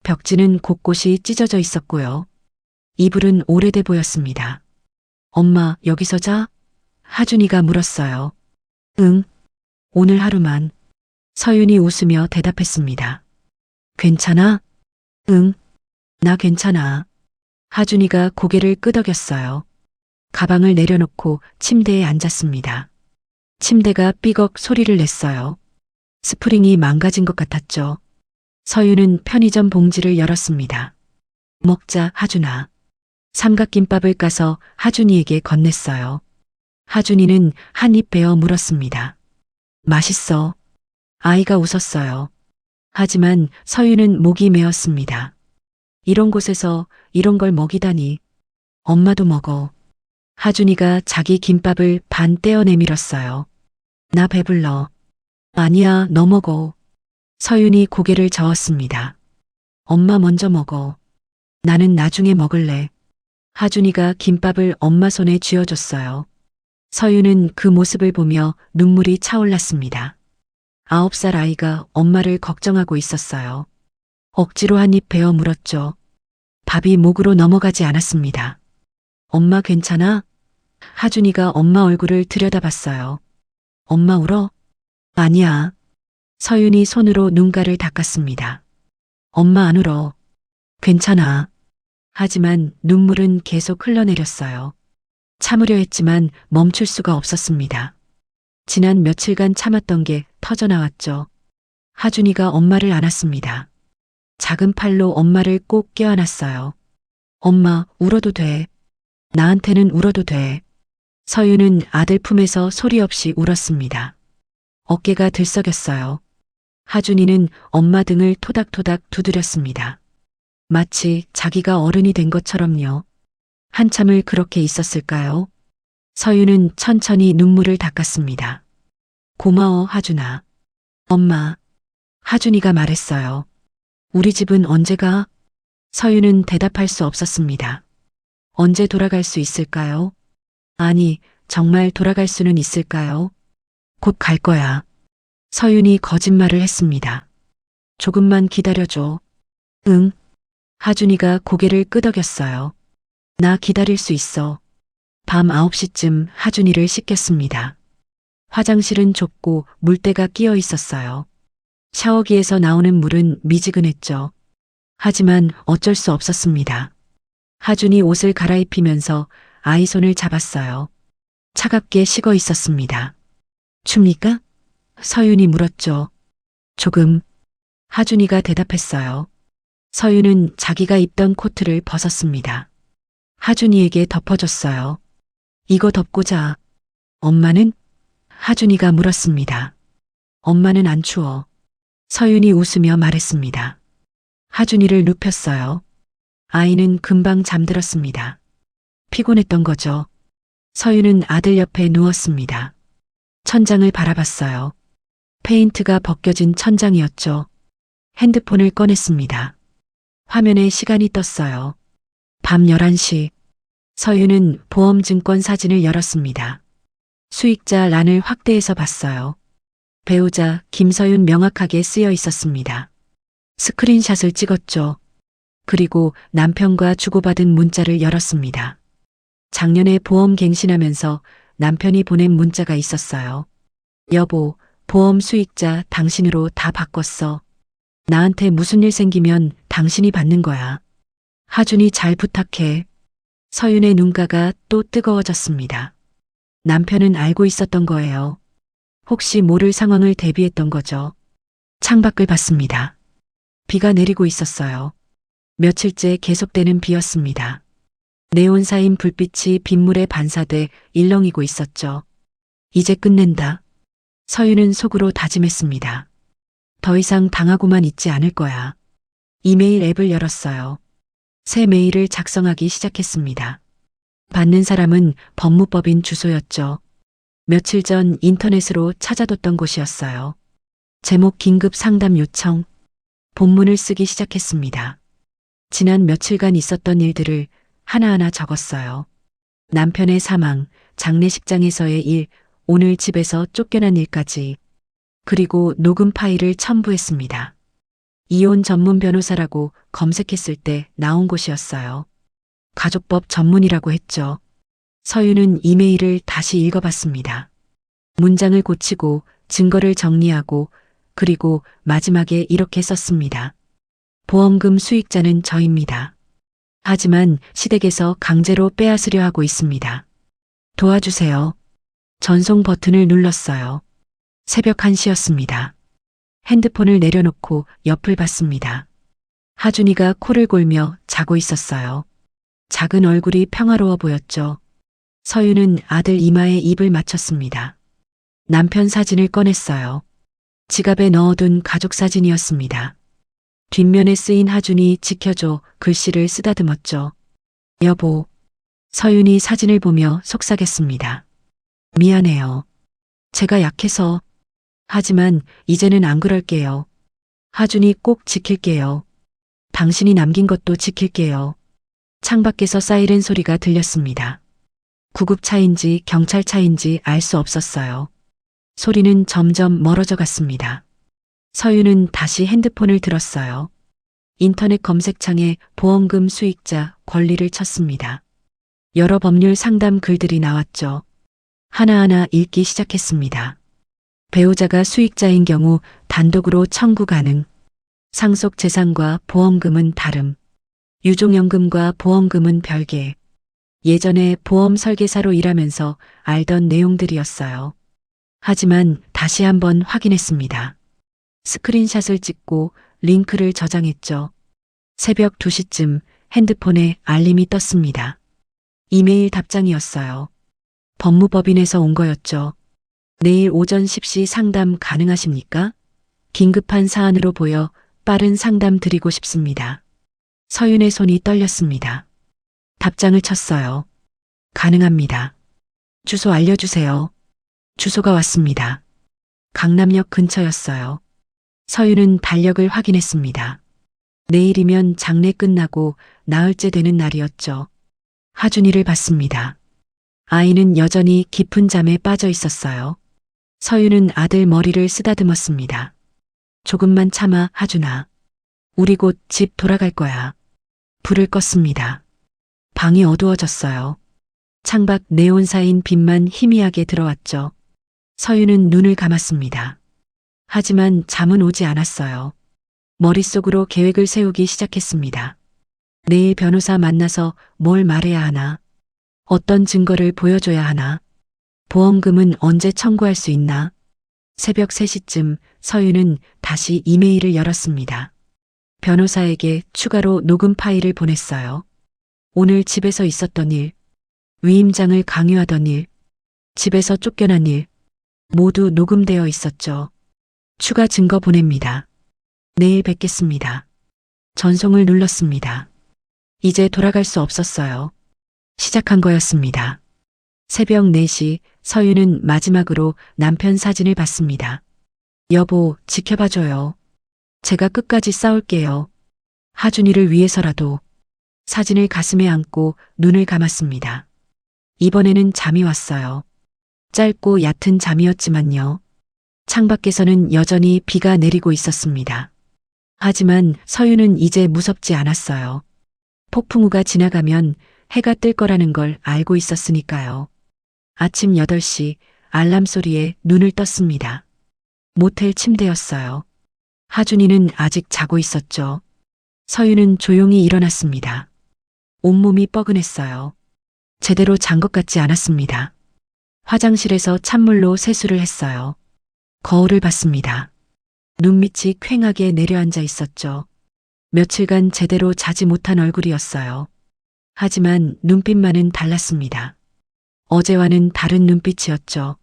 벽지는 곳곳이 찢어져 있었고요. 이불은 오래돼 보였습니다. 엄마, 여기서 자? 하준이가 물었어요. 응. 오늘 하루만. 서윤이 웃으며 대답했습니다. 괜찮아? 응. 나 괜찮아. 하준이가 고개를 끄덕였어요. 가방을 내려놓고 침대에 앉았습니다. 침대가 삐걱 소리를 냈어요. 스프링이 망가진 것 같았죠. 서윤은 편의점 봉지를 열었습니다. 먹자, 하준아. 삼각김밥을 까서 하준이에게 건넸어요. 하준이는 한 입 베어 물었습니다. 맛있어. 아이가 웃었어요. 하지만 서윤은 목이 메었습니다. 이런 곳에서 이런 걸 먹이다니. 엄마도 먹어. 하준이가 자기 김밥을 반 떼어 내밀었어요. 나 배불러. 아니야, 너 먹어. 서윤이 고개를 저었습니다. 엄마 먼저 먹어. 나는 나중에 먹을래. 하준이가 김밥을 엄마 손에 쥐어줬어요. 서윤은 그 모습을 보며 눈물이 차올랐습니다. 9살 아이가 엄마를 걱정하고 있었어요. 억지로 한 입 베어 물었죠. 밥이 목으로 넘어가지 않았습니다. 엄마 괜찮아? 하준이가 엄마 얼굴을 들여다봤어요. 엄마 울어? 아니야. 서윤이 손으로 눈가를 닦았습니다. 엄마 안 울어. 괜찮아. 하지만 눈물은 계속 흘러내렸어요. 참으려 했지만 멈출 수가 없었습니다. 지난 며칠간 참았던 게 터져나왔죠. 하준이가 엄마를 안았습니다. 작은 팔로 엄마를 꼭 껴안았어요. 엄마, 울어도 돼. 나한테는 울어도 돼. 서윤은 아들 품에서 소리 없이 울었습니다. 어깨가 들썩였어요. 하준이는 엄마 등을 토닥토닥 두드렸습니다. 마치 자기가 어른이 된 것처럼요. 한참을 그렇게 있었을까요? 서윤은 천천히 눈물을 닦았습니다. 고마워, 하준아. 엄마. 하준이가 말했어요. 우리 집은 언제 가? 서윤은 대답할 수 없었습니다. 언제 돌아갈 수 있을까요? 아니, 정말 돌아갈 수는 있을까요? 곧 갈 거야. 서윤이 거짓말을 했습니다. 조금만 기다려줘. 응. 하준이가 고개를 끄덕였어요. 나 기다릴 수 있어. 밤 9시쯤 하준이를 씻겼습니다. 화장실은 좁고 물때가 끼어 있었어요. 샤워기에서 나오는 물은 미지근했죠. 하지만 어쩔 수 없었습니다. 하준이 옷을 갈아입히면서 아이 손을 잡았어요. 차갑게 식어 있었습니다. 춥니까? 서윤이 물었죠. 조금. 하준이가 대답했어요. 서윤은 자기가 입던 코트를 벗었습니다. 하준이에게 덮어줬어요. 이거 덮고 자. 엄마는? 하준이가 물었습니다. 엄마는 안 추워. 서윤이 웃으며 말했습니다. 하준이를 눕혔어요. 아이는 금방 잠들었습니다. 피곤했던 거죠. 서윤은 아들 옆에 누웠습니다. 천장을 바라봤어요. 페인트가 벗겨진 천장이었죠. 핸드폰을 꺼냈습니다. 화면에 시간이 떴어요. 밤 11시. 서윤은 보험증권 사진을 열었습니다. 수익자 란을 확대해서 봤어요. 배우자 김서윤 명확하게 쓰여 있었습니다. 스크린샷을 찍었죠. 그리고 남편과 주고받은 문자를 열었습니다. 작년에 보험 갱신하면서 남편이 보낸 문자가 있었어요. 여보, 보험 수익자 당신으로 다 바꿨어. 나한테 무슨 일 생기면 당신이 받는 거야. 하준이 잘 부탁해. 서윤의 눈가가 또 뜨거워졌습니다. 남편은 알고 있었던 거예요. 혹시 모를 상황을 대비했던 거죠. 창밖을 봤습니다. 비가 내리고 있었어요. 며칠째 계속되는 비였습니다. 네온사인 불빛이 빗물에 반사돼 일렁이고 있었죠. 이제 끝낸다. 서윤은 속으로 다짐했습니다. 더 이상 당하고만 있지 않을 거야. 이메일 앱을 열었어요. 새 메일을 작성하기 시작했습니다. 받는 사람은 법무법인 주소였죠. 며칠 전 인터넷으로 찾아뒀던 곳이었어요. 제목 긴급 상담 요청. 본문을 쓰기 시작했습니다. 지난 며칠간 있었던 일들을 하나하나 적었어요. 남편의 사망, 장례식장에서의 일, 오늘 집에서 쫓겨난 일까지. 그리고 녹음 파일을 첨부했습니다. 이혼 전문 변호사라고 검색했을 때 나온 곳이었어요. 가족법 전문이라고 했죠. 서윤은 이메일을 다시 읽어봤습니다. 문장을 고치고 증거를 정리하고 그리고 마지막에 이렇게 썼습니다. 보험금 수익자는 저입니다. 하지만 시댁에서 강제로 빼앗으려 하고 있습니다. 도와주세요. 전송 버튼을 눌렀어요. 새벽 1시였습니다. 핸드폰을 내려놓고 옆을 봤습니다. 하준이가 코를 골며 자고 있었어요. 작은 얼굴이 평화로워 보였죠. 서윤은 아들 이마에 입을 맞췄습니다. 남편 사진을 꺼냈어요. 지갑에 넣어둔 가족 사진이었습니다. 뒷면에 쓰인 하준이 지켜줘 글씨를 쓰다듬었죠. 여보. 서윤이 사진을 보며 속삭였습니다. 미안해요. 제가 약해서. 하지만 이제는 안 그럴게요. 하준이 꼭 지킬게요. 당신이 남긴 것도 지킬게요. 창밖에서 사이렌 소리가 들렸습니다. 구급차인지 경찰차인지 알 수 없었어요. 소리는 점점 멀어져 갔습니다. 서윤은 다시 핸드폰을 들었어요. 인터넷 검색창에 보험금 수익자 권리를 쳤습니다. 여러 법률 상담 글들이 나왔죠. 하나하나 읽기 시작했습니다. 배우자가 수익자인 경우 단독으로 청구 가능. 상속 재산과 보험금은 다름. 유종연금과 보험금은 별개. 예전에 보험 설계사로 일하면서 알던 내용들이었어요. 하지만 다시 한번 확인했습니다. 스크린샷을 찍고 링크를 저장했죠. 새벽 2시쯤 핸드폰에 알림이 떴습니다. 이메일 답장이었어요. 법무법인에서 온 거였죠. 내일 오전 10시 상담 가능하십니까? 긴급한 사안으로 보여 빠른 상담 드리고 싶습니다. 서윤의 손이 떨렸습니다. 답장을 쳤어요. 가능합니다. 주소 알려주세요. 주소가 왔습니다. 강남역 근처였어요. 서윤은 달력을 확인했습니다. 내일이면 장례 끝나고 나흘째 되는 날이었죠. 하준이를 봤습니다. 아이는 여전히 깊은 잠에 빠져 있었어요. 서윤은 아들 머리를 쓰다듬었습니다. 조금만 참아, 하준아. 우리 곧 집 돌아갈 거야. 불을 껐습니다. 방이 어두워졌어요. 창밖 네온사인 빛만 희미하게 들어왔죠. 서윤은 눈을 감았습니다. 하지만 잠은 오지 않았어요. 머릿속으로 계획을 세우기 시작했습니다. 내일 변호사 만나서 뭘 말해야 하나? 어떤 증거를 보여줘야 하나? 보험금은 언제 청구할 수 있나? 새벽 3시쯤 서윤은 다시 이메일을 열었습니다. 변호사에게 추가로 녹음 파일을 보냈어요. 오늘 집에서 있었던 일, 위임장을 강요하던 일, 집에서 쫓겨난 일, 모두 녹음되어 있었죠. 추가 증거 보냅니다. 내일 뵙겠습니다. 전송을 눌렀습니다. 이제 돌아갈 수 없었어요. 시작한 거였습니다. 새벽 4시 서윤은 마지막으로 남편 사진을 봤습니다. 여보, 지켜봐줘요. 제가 끝까지 싸울게요. 하준이를 위해서라도. 사진을 가슴에 안고 눈을 감았습니다. 이번에는 잠이 왔어요. 짧고 얕은 잠이었지만요. 창밖에서는 여전히 비가 내리고 있었습니다. 하지만 서윤은 이제 무섭지 않았어요. 폭풍우가 지나가면 해가 뜰 거라는 걸 알고 있었으니까요. 아침 8시 알람 소리에 눈을 떴습니다. 모텔 침대였어요. 하준이는 아직 자고 있었죠. 서윤은 조용히 일어났습니다. 온몸이 뻐근했어요. 제대로 잔 것 같지 않았습니다. 화장실에서 찬물로 세수를 했어요. 거울을 봤습니다. 눈밑이 퀭하게 내려앉아 있었죠. 며칠간 제대로 자지 못한 얼굴이었어요. 하지만 눈빛만은 달랐습니다. 어제와는 다른 눈빛이었죠.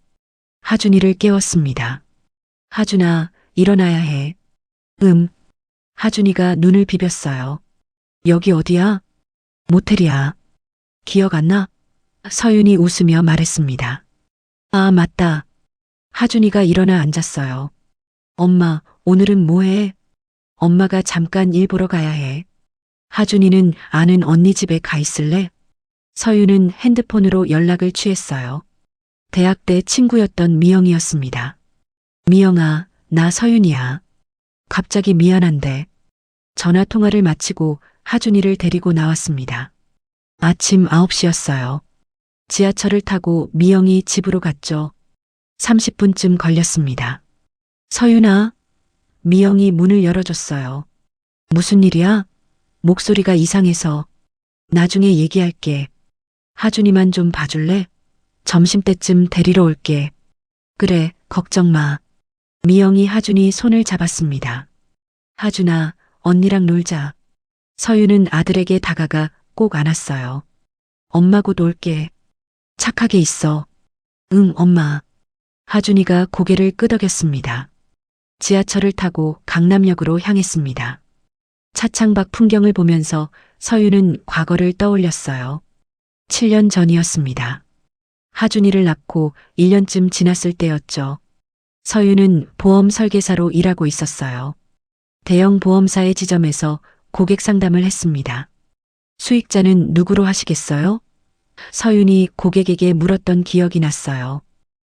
하준이를 깨웠습니다. 하준아, 일어나야 해. 하준이가 눈을 비볐어요. 여기 어디야? 모텔이야. 기억 안 나? 서윤이 웃으며 말했습니다. 아, 맞다. 하준이가 일어나 앉았어요. 엄마, 오늘은 뭐해? 엄마가 잠깐 일 보러 가야 해. 하준이는 아는 언니 집에 가 있을래? 서윤은 핸드폰으로 연락을 취했어요. 대학 때 친구였던 미영이었습니다. 미영아, 나 서윤이야. 갑자기 미안한데. 전화 통화를 마치고 하준이를 데리고 나왔습니다. 아침 9시였어요. 지하철을 타고 미영이 집으로 갔죠. 30분쯤 걸렸습니다. 서윤아, 미영이 문을 열어줬어요. 무슨 일이야? 목소리가 이상해서. 나중에 얘기할게. 하준이만 좀 봐줄래? 점심때쯤 데리러 올게. 그래, 걱정 마. 미영이 하준이 손을 잡았습니다. 하준아, 언니랑 놀자. 서윤은 아들에게 다가가 꼭 안았어요. 엄마 곧 올게. 착하게 있어. 응, 엄마. 하준이가 고개를 끄덕였습니다. 지하철을 타고 강남역으로 향했습니다. 차창 밖 풍경을 보면서 서윤은 과거를 떠올렸어요. 7년 전이었습니다. 하준이를 낳고 1년쯤 지났을 때였죠. 서윤은 보험 설계사로 일하고 있었어요. 대형 보험사의 지점에서 고객 상담을 했습니다. 수익자는 누구로 하시겠어요? 서윤이 고객에게 물었던 기억이 났어요.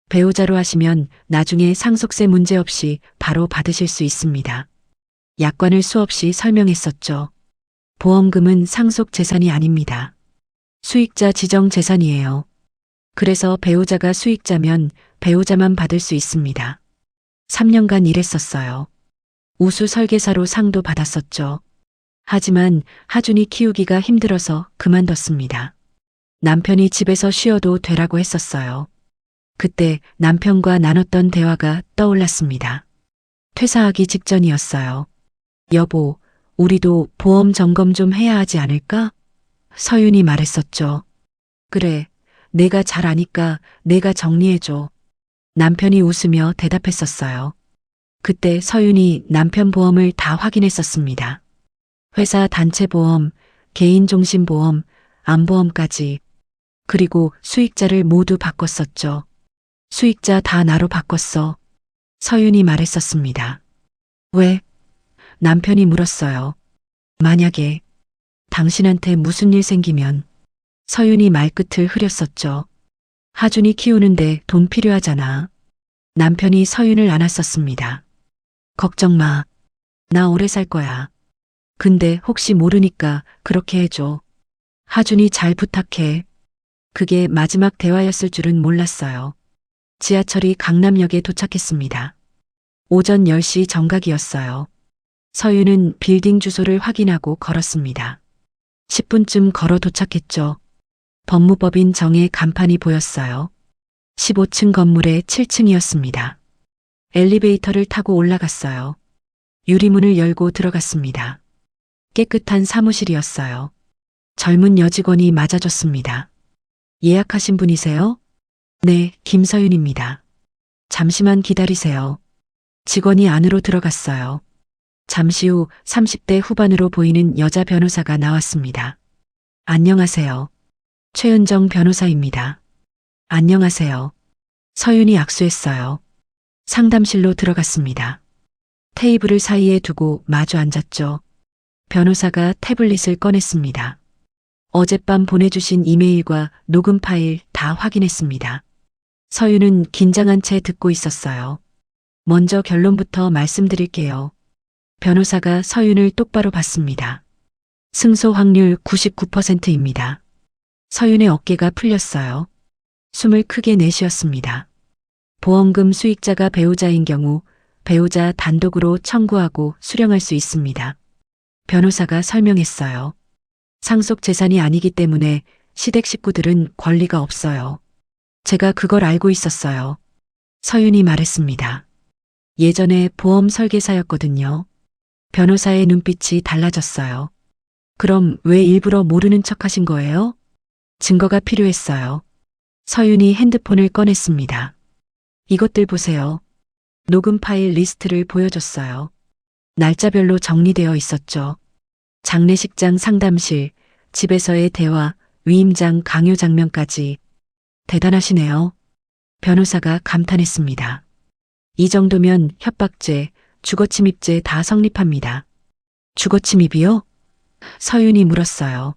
배우자로 하시면 나중에 상속세 문제 없이 바로 받으실 수 있습니다. 약관을 수없이 설명했었죠. 보험금은 상속 재산이 아닙니다. 수익자 지정 재산이에요. 그래서 배우자가 수익자면 배우자만 받을 수 있습니다. 3년간 일했었어요. 우수 설계사로 상도 받았었죠. 하지만 하준이 키우기가 힘들어서 그만뒀습니다. 남편이 집에서 쉬어도 되라고 했었어요. 그때 남편과 나눴던 대화가 떠올랐습니다. 퇴사하기 직전이었어요. 여보, 우리도 보험 점검 좀 해야 하지 않을까? 서윤이 말했었죠. 그래, 내가 잘 아니까 내가 정리해줘. 남편이 웃으며 대답했었어요. 그때 서윤이 남편 보험을 다 확인했었습니다. 회사 단체 보험, 개인 종신 보험, 암보험까지. 그리고 수익자를 모두 바꿨었죠. 수익자 다 나로 바꿨어. 서윤이 말했었습니다. 왜? 남편이 물었어요. 만약에 당신한테 무슨 일 생기면 서윤이 말끝을 흐렸었죠. 하준이 키우는데 돈 필요하잖아. 남편이 서윤을 안았었습니다. 걱정 마. 나 오래 살 거야. 근데 혹시 모르니까 그렇게 해줘. 하준이 잘 부탁해. 그게 마지막 대화였을 줄은 몰랐어요. 지하철이 강남역에 도착했습니다. 오전 10시 정각이었어요. 서윤은 빌딩 주소를 확인하고 걸었습니다. 10분쯤 걸어 도착했죠. 법무법인 정의 간판이 보였어요. 15층 건물의 7층이었습니다. 엘리베이터를 타고 올라갔어요. 유리문을 열고 들어갔습니다. 깨끗한 사무실이었어요. 젊은 여직원이 맞아줬습니다. 예약하신 분이세요? 네, 김서윤입니다. 잠시만 기다리세요. 직원이 안으로 들어갔어요. 잠시 후 30대 후반으로 보이는 여자 변호사가 나왔습니다. 안녕하세요. 최은정 변호사입니다. 안녕하세요. 서윤이 악수했어요. 상담실로 들어갔습니다. 테이블을 사이에 두고 마주 앉았죠. 변호사가 태블릿을 꺼냈습니다. 어젯밤 보내주신 이메일과 녹음 파일 다 확인했습니다. 서윤은 긴장한 채 듣고 있었어요. 먼저 결론부터 말씀드릴게요. 변호사가 서윤을 똑바로 봤습니다. 승소 확률 99%입니다. 서윤의 어깨가 풀렸어요. 숨을 크게 내쉬었습니다. 보험금 수익자가 배우자인 경우 배우자 단독으로 청구하고 수령할 수 있습니다. 변호사가 설명했어요. 상속 재산이 아니기 때문에 시댁 식구들은 권리가 없어요. 제가 그걸 알고 있었어요. 서윤이 말했습니다. 예전에 보험 설계사였거든요. 변호사의 눈빛이 달라졌어요. 그럼 왜 일부러 모르는 척 하신 거예요? 증거가 필요했어요. 서윤이 핸드폰을 꺼냈습니다. 이것들 보세요. 녹음 파일 리스트를 보여줬어요. 날짜별로 정리되어 있었죠. 장례식장 상담실, 집에서의 대화, 위임장 강요 장면까지. 대단하시네요. 변호사가 감탄했습니다. 이 정도면 협박죄, 주거침입죄 다 성립합니다. 주거침입이요? 서윤이 물었어요.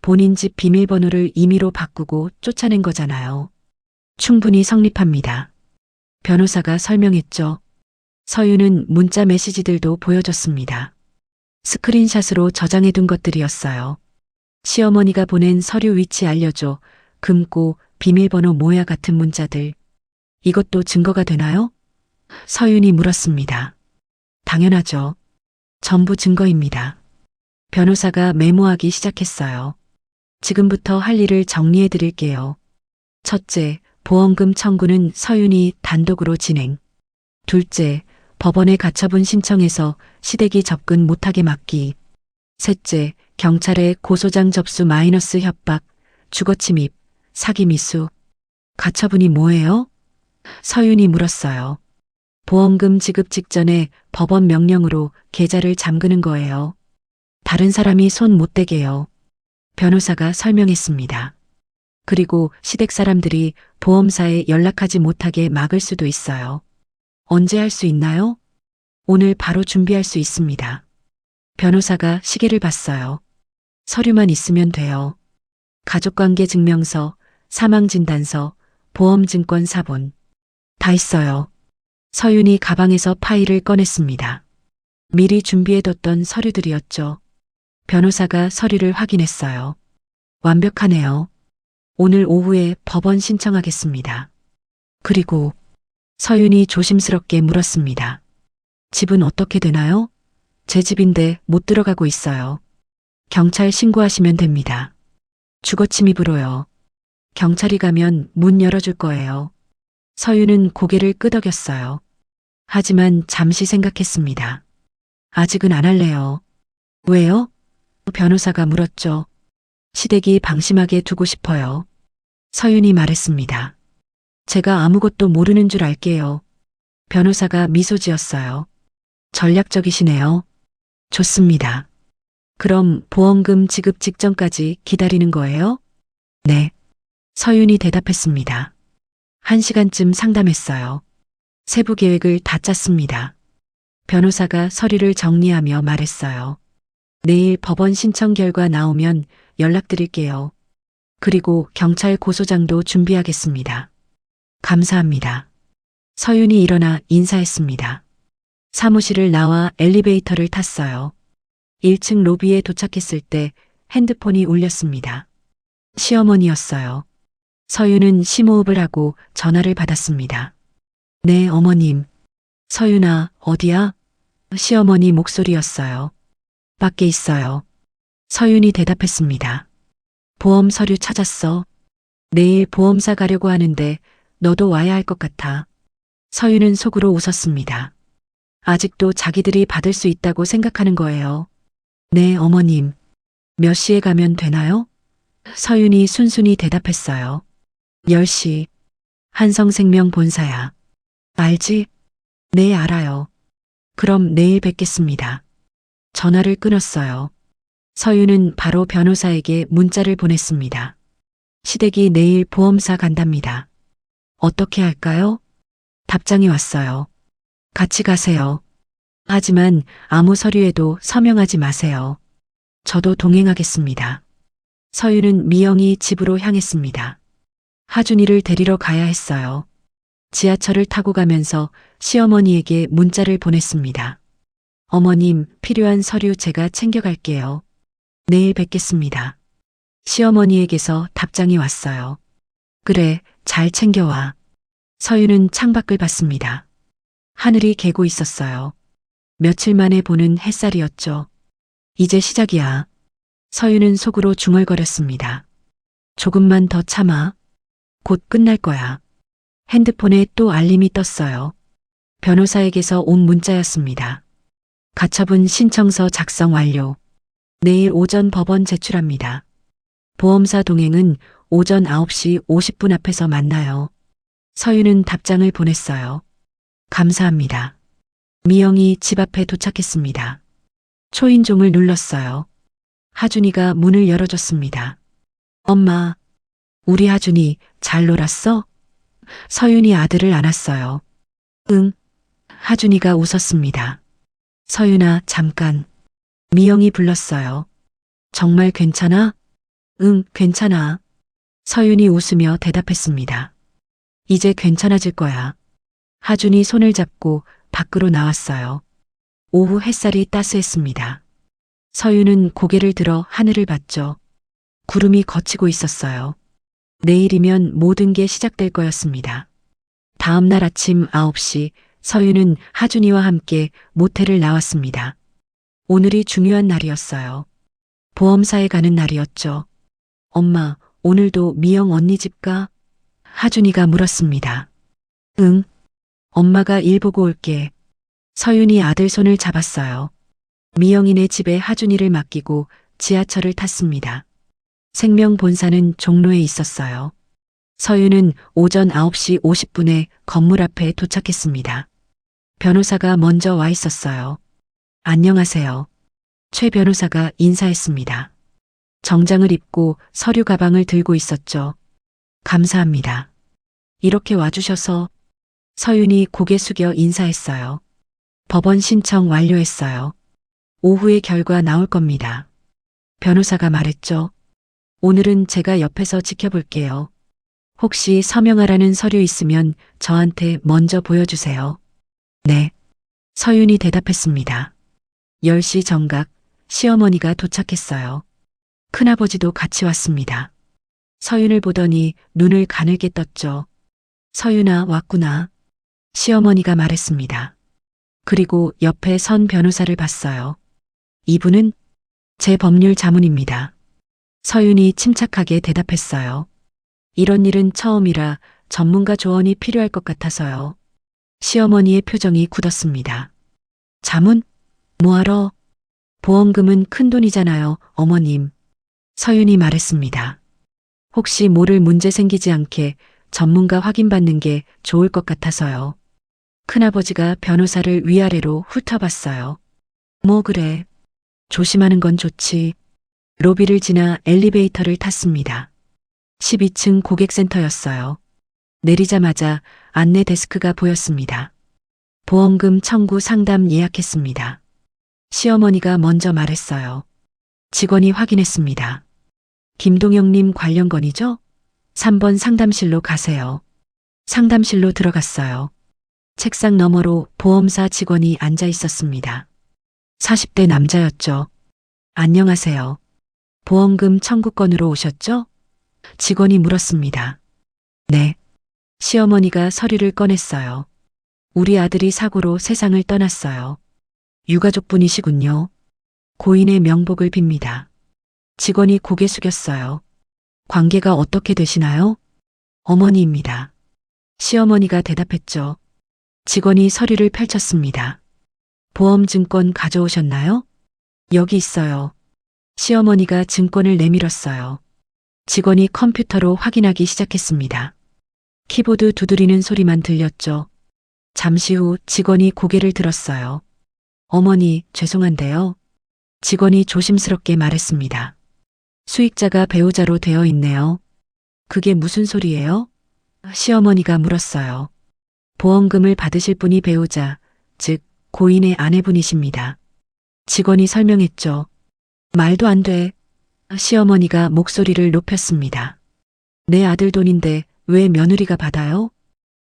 본인 집 비밀번호를 임의로 바꾸고 쫓아낸 거잖아요. 충분히 성립합니다. 변호사가 설명했죠. 서윤은 문자 메시지들도 보여줬습니다. 스크린샷으로 저장해둔 것들이었어요. 시어머니가 보낸 서류 위치 알려줘, 금고, 비밀번호 뭐야 같은 문자들. 이것도 증거가 되나요? 서윤이 물었습니다. 당연하죠. 전부 증거입니다. 변호사가 메모하기 시작했어요. 지금부터 할 일을 정리해 드릴게요. 첫째, 보험금 청구는 서윤이 단독으로 진행. 둘째, 법원에 가처분 신청해서 시댁이 접근 못하게 막기. 셋째, 경찰에 고소장 접수 마이너스 협박, 주거침입, 사기 미수. 가처분이 뭐예요? 서윤이 물었어요. 보험금 지급 직전에 법원 명령으로 계좌를 잠그는 거예요. 다른 사람이 손 못 대게요. 변호사가 설명했습니다. 그리고 시댁 사람들이 보험사에 연락하지 못하게 막을 수도 있어요. 언제 할 수 있나요? 오늘 바로 준비할 수 있습니다. 변호사가 시계를 봤어요. 서류만 있으면 돼요. 가족관계 증명서, 사망진단서, 보험증권 사본. 다 있어요. 서윤이 가방에서 파일을 꺼냈습니다. 미리 준비해뒀던 서류들이었죠. 변호사가 서류를 확인했어요. 완벽하네요. 오늘 오후에 법원 신청하겠습니다. 그리고 서윤이 조심스럽게 물었습니다. 집은 어떻게 되나요? 제 집인데 못 들어가고 있어요. 경찰 신고하시면 됩니다. 주거 침입으로요. 경찰이 가면 문 열어줄 거예요. 서윤은 고개를 끄덕였어요. 하지만 잠시 생각했습니다. 아직은 안 할래요. 왜요? 변호사가 물었죠. 시댁이 방심하게 두고 싶어요. 서윤이 말했습니다. 제가 아무것도 모르는 줄 알게요. 변호사가 미소 지었어요. 전략적이시네요. 좋습니다. 그럼 보험금 지급 직전까지 기다리는 거예요? 네. 서윤이 대답했습니다. 1시간쯤 상담했어요. 세부 계획을 다 짰습니다. 변호사가 서류를 정리하며 말했어요. 내일 법원 신청 결과 나오면 연락드릴게요. 그리고 경찰 고소장도 준비하겠습니다. 감사합니다. 서윤이 일어나 인사했습니다. 사무실을 나와 엘리베이터를 탔어요. 1층 로비에 도착했을 때 핸드폰이 울렸습니다. 시어머니였어요. 서윤은 심호흡을 하고 전화를 받았습니다. 네, 어머님. 서윤아, 어디야? 시어머니 목소리였어요. 밖에 있어요. 서윤이 대답했습니다. 보험 서류 찾았어. 내일 보험사 가려고 하는데 너도 와야 할 것 같아. 서윤은 속으로 웃었습니다. 아직도 자기들이 받을 수 있다고 생각하는 거예요. 네, 어머님. 몇 시에 가면 되나요? 서윤이 순순히 대답했어요. 10시. 한성생명 본사야. 알지? 네, 알아요. 그럼 내일 뵙겠습니다. 전화를 끊었어요. 서윤은 바로 변호사에게 문자를 보냈습니다. 시댁이 내일 보험사 간답니다. 어떻게 할까요? 답장이 왔어요. 같이 가세요. 하지만 아무 서류에도 서명하지 마세요. 저도 동행하겠습니다. 서윤은 미영이 집으로 향했습니다. 하준이를 데리러 가야 했어요. 지하철을 타고 가면서 시어머니에게 문자를 보냈습니다. 어머님, 필요한 서류 제가 챙겨갈게요. 내일 뵙겠습니다. 시어머니에게서 답장이 왔어요. 그래, 잘 챙겨와. 서윤은 창밖을 봤습니다. 하늘이 개고 있었어요. 며칠 만에 보는 햇살이었죠. 이제 시작이야. 서윤은 속으로 중얼거렸습니다. 조금만 더 참아. 곧 끝날 거야. 핸드폰에 또 알림이 떴어요. 변호사에게서 온 문자였습니다. 가처분 신청서 작성 완료. 내일 오전 법원 제출합니다. 보험사 동행은 오전 9시 50분 앞에서 만나요. 서윤은 답장을 보냈어요. 감사합니다. 미영이 집 앞에 도착했습니다. 초인종을 눌렀어요. 하준이가 문을 열어줬습니다. 엄마, 우리 하준이 잘 놀았어? 서윤이 아들을 안았어요. 응. 하준이가 웃었습니다. 서윤아, 잠깐. 미영이 불렀어요. 정말 괜찮아? 응, 괜찮아. 서윤이 웃으며 대답했습니다. 이제 괜찮아질 거야. 하준이 손을 잡고 밖으로 나왔어요. 오후 햇살이 따스했습니다. 서윤은 고개를 들어 하늘을 봤죠. 구름이 걷히고 있었어요. 내일이면 모든 게 시작될 거였습니다. 다음 날 아침 9시 서윤은 하준이와 함께 모텔을 나왔습니다. 오늘이 중요한 날이었어요. 보험사에 가는 날이었죠. 엄마, 오늘도 미영 언니 집 가? 하준이가 물었습니다. 응. 엄마가 일 보고 올게. 서윤이 아들 손을 잡았어요. 미영이네 집에 하준이를 맡기고 지하철을 탔습니다. 생명본사는 종로에 있었어요. 서윤은 오전 9시 50분에 건물 앞에 도착했습니다. 변호사가 먼저 와 있었어요. 안녕하세요. 최 변호사가 인사했습니다. 정장을 입고 서류 가방을 들고 있었죠. 감사합니다. 이렇게 와주셔서. 서윤이 고개 숙여 인사했어요. 법원 신청 완료했어요. 오후에 결과 나올 겁니다. 변호사가 말했죠. 오늘은 제가 옆에서 지켜볼게요. 혹시 서명하라는 서류 있으면 저한테 먼저 보여주세요. 네. 서윤이 대답했습니다. 10시 정각 시어머니가 도착했어요. 큰아버지도 같이 왔습니다. 서윤을 보더니 눈을 가늘게 떴죠. 서윤아, 왔구나. 시어머니가 말했습니다. 그리고 옆에 선 변호사를 봤어요. 이분은 제 법률 자문입니다. 서윤이 침착하게 대답했어요. 이런 일은 처음이라 전문가 조언이 필요할 것 같아서요. 시어머니의 표정이 굳었습니다. 자문? 뭐하러? 보험금은 큰 돈이잖아요, 어머님. 서윤이 말했습니다. 혹시 모를 문제 생기지 않게 전문가 확인받는 게 좋을 것 같아서요. 큰아버지가 변호사를 위아래로 훑어봤어요. 뭐 그래. 조심하는 건 좋지. 로비를 지나 엘리베이터를 탔습니다. 12층 고객센터였어요. 내리자마자 안내 데스크가 보였습니다. 보험금 청구 상담 예약했습니다. 시어머니가 먼저 말했어요. 직원이 확인했습니다. 김동영님 관련 건이죠? 3번 상담실로 가세요. 상담실로 들어갔어요. 책상 너머로 보험사 직원이 앉아 있었습니다. 40대 남자였죠. 안녕하세요. 보험금 청구건으로 오셨죠? 직원이 물었습니다. 네. 시어머니가 서류를 꺼냈어요. 우리 아들이 사고로 세상을 떠났어요. 유가족분이시군요. 고인의 명복을 빕니다. 직원이 고개 숙였어요. 관계가 어떻게 되시나요? 어머니입니다. 시어머니가 대답했죠. 직원이 서류를 펼쳤습니다. 보험증권 가져오셨나요? 여기 있어요. 시어머니가 증권을 내밀었어요. 직원이 컴퓨터로 확인하기 시작했습니다. 키보드 두드리는 소리만 들렸죠. 잠시 후 직원이 고개를 들었어요. 어머니, 죄송한데요. 직원이 조심스럽게 말했습니다. 수익자가 배우자로 되어 있네요. 그게 무슨 소리예요? 시어머니가 물었어요. 보험금을 받으실 분이 배우자, 즉 고인의 아내분이십니다. 직원이 설명했죠. 말도 안 돼. 시어머니가 목소리를 높였습니다. 내 아들 돈인데 왜 며느리가 받아요?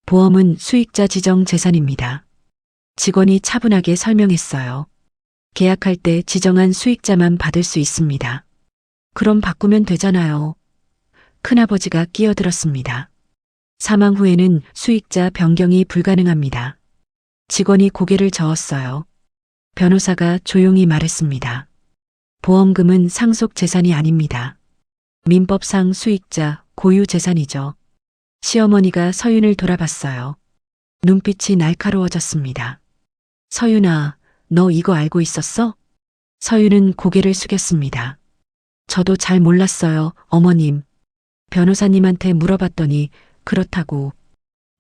보험은 수익자 지정 재산입니다. 직원이 차분하게 설명했어요. 계약할 때 지정한 수익자만 받을 수 있습니다. 그럼 바꾸면 되잖아요. 큰아버지가 끼어들었습니다. 사망 후에는 수익자 변경이 불가능합니다. 직원이 고개를 저었어요. 변호사가 조용히 말했습니다. 보험금은 상속 재산이 아닙니다. 민법상 수익자, 고유 재산이죠. 시어머니가 서윤을 돌아봤어요. 눈빛이 날카로워졌습니다. 서윤아, 너 이거 알고 있었어? 서윤은 고개를 숙였습니다. 저도 잘 몰랐어요, 어머님. 변호사님한테 물어봤더니 그렇다고.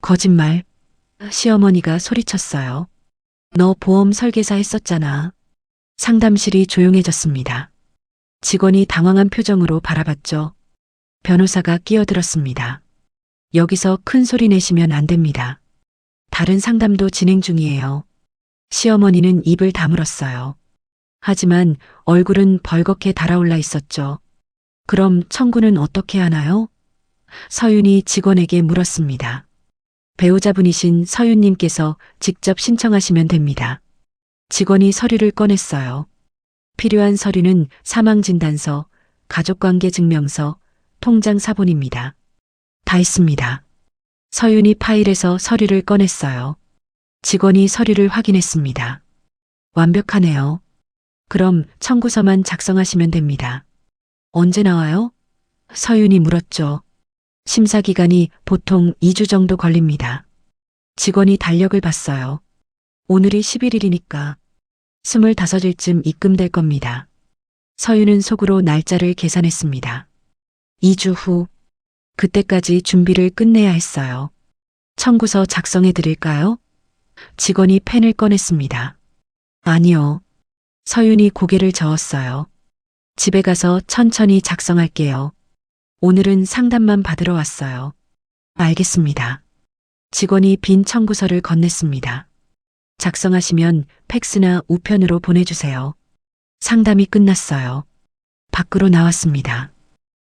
거짓말. 시어머니가 소리쳤어요. 너 보험 설계사 했었잖아. 상담실이 조용해졌습니다. 직원이 당황한 표정으로 바라봤죠. 변호사가 끼어들었습니다. 여기서 큰 소리 내시면 안 됩니다. 다른 상담도 진행 중이에요. 시어머니는 입을 다물었어요. 하지만 얼굴은 벌겋게 달아올라 있었죠. 그럼 청구는 어떻게 하나요? 서윤이 직원에게 물었습니다. 배우자분이신 서윤님께서 직접 신청하시면 됩니다. 직원이 서류를 꺼냈어요. 필요한 서류는 사망진단서, 가족관계증명서, 통장 사본입니다. 다 있습니다. 서윤이 파일에서 서류를 꺼냈어요. 직원이 서류를 확인했습니다. 완벽하네요. 그럼 청구서만 작성하시면 됩니다. 언제 나와요? 서윤이 물었죠. 심사 기간이 보통 2주 정도 걸립니다. 직원이 달력을 봤어요. 오늘이 11일이니까 25일쯤 입금될 겁니다. 서윤은 속으로 날짜를 계산했습니다. 2주 후, 그때까지 준비를 끝내야 했어요. 청구서 작성해 드릴까요? 직원이 펜을 꺼냈습니다. 아니요. 서윤이 고개를 저었어요. 집에 가서 천천히 작성할게요. 오늘은 상담만 받으러 왔어요. 알겠습니다. 직원이 빈 청구서를 건넸습니다. 작성하시면 팩스나 우편으로 보내주세요. 상담이 끝났어요. 밖으로 나왔습니다.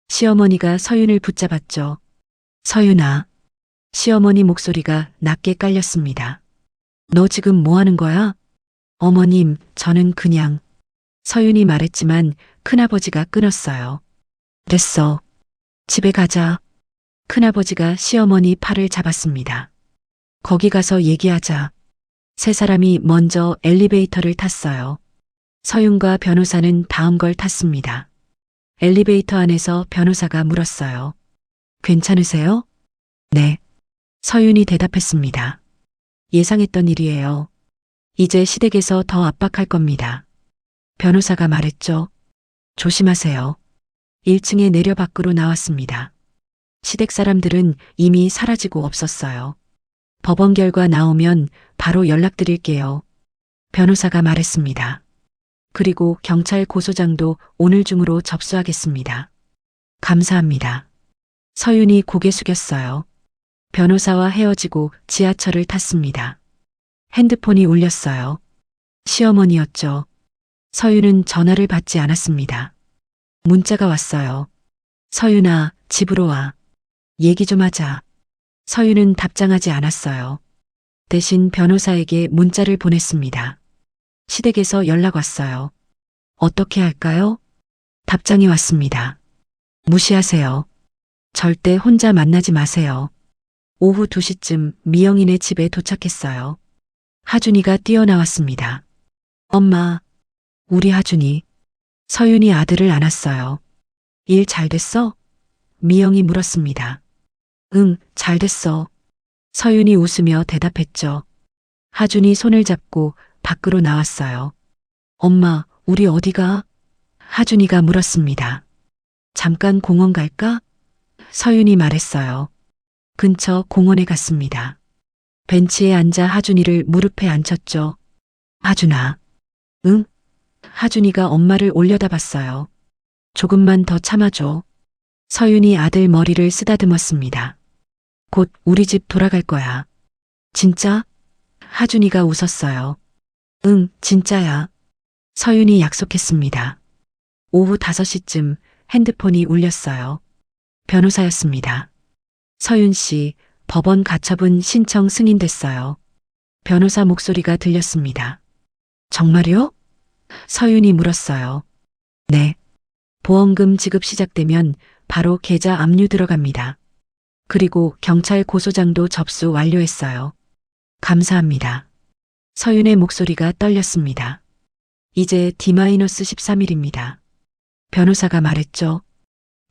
시어머니가 서윤을 붙잡았죠. 서윤아. 시어머니 목소리가 낮게 깔렸습니다. 너 지금 뭐 하는 거야? 어머님, 저는 그냥 서윤이 말했지만 큰아버지가 끊었어요. 됐어. 집에 가자. 큰아버지가 시어머니 팔을 잡았습니다. 거기 가서 얘기하자. 세 사람이 먼저 엘리베이터를 탔어요. 서윤과 변호사는 다음 걸 탔습니다. 엘리베이터 안에서 변호사가 물었어요. 괜찮으세요? 네. 서윤이 대답했습니다. 예상했던 일이에요. 이제 시댁에서 더 압박할 겁니다. 변호사가 말했죠. 조심하세요. 1층에 내려 밖으로 나왔습니다. 시댁 사람들은 이미 사라지고 없었어요. 법원 결과 나오면 바로 연락드릴게요. 변호사가 말했습니다. 그리고 경찰 고소장도 오늘 중으로 접수하겠습니다. 감사합니다. 서윤이 고개 숙였어요. 변호사와 헤어지고 지하철을 탔습니다. 핸드폰이 울렸어요. 시어머니였죠. 서윤은 전화를 받지 않았습니다. 문자가 왔어요. 서윤아, 집으로 와. 얘기 좀 하자. 서윤은 답장하지 않았어요. 대신 변호사에게 문자를 보냈습니다. 시댁에서 연락 왔어요. 어떻게 할까요? 답장이 왔습니다. 무시하세요. 절대 혼자 만나지 마세요. 오후 2시쯤 미영이네 집에 도착했어요. 하준이가 뛰어나왔습니다. 엄마, 우리 하준이. 서윤이 아들을 안았어요. 일 잘 됐어? 미영이 물었습니다. 응, 잘 됐어. 서윤이 웃으며 대답했죠. 하준이 손을 잡고 밖으로 나왔어요. 엄마, 우리 어디가? 하준이가 물었습니다. 잠깐 공원 갈까? 서윤이 말했어요. 근처 공원에 갔습니다. 벤치에 앉아 하준이를 무릎에 앉혔죠. 하준아. 응? 하준이가 엄마를 올려다봤어요. 조금만 더 참아줘. 서윤이 아들 머리를 쓰다듬었습니다. 곧 우리 집 돌아갈 거야. 진짜? 하준이가 웃었어요. 응, 진짜야. 서윤이 약속했습니다. 오후 5시쯤 핸드폰이 울렸어요. 변호사였습니다. 서윤 씨, 법원 가처분 신청 승인됐어요. 변호사 목소리가 들렸습니다. 정말요? 서윤이 물었어요. 네. 보험금 지급 시작되면 바로 계좌 압류 들어갑니다. 그리고 경찰 고소장도 접수 완료했어요. 감사합니다. 서윤의 목소리가 떨렸습니다. 이제 D-13일입니다. 변호사가 말했죠.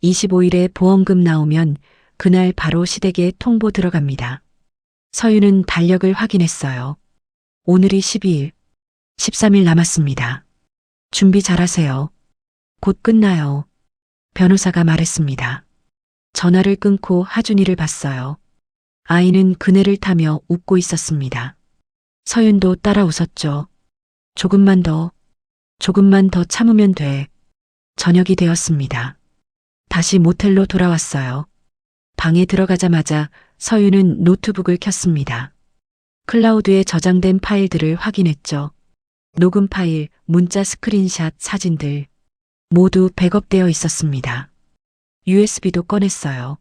25일에 보험금 나오면 그날 바로 시댁에 통보 들어갑니다. 서윤은 달력을 확인했어요. 오늘이 12일, 13일 남았습니다. 준비 잘하세요. 곧 끝나요. 변호사가 말했습니다. 전화를 끊고 하준이를 봤어요. 아이는 그네를 타며 웃고 있었습니다. 서윤도 따라 웃었죠. 조금만 더 참으면 돼. 저녁이 되었습니다. 다시 모텔로 돌아왔어요. 방에 들어가자마자 서윤은 노트북을 켰습니다. 클라우드에 저장된 파일들을 확인했죠. 녹음 파일, 문자 스크린샷, 사진들 모두 백업되어 있었습니다. USB도 꺼냈어요.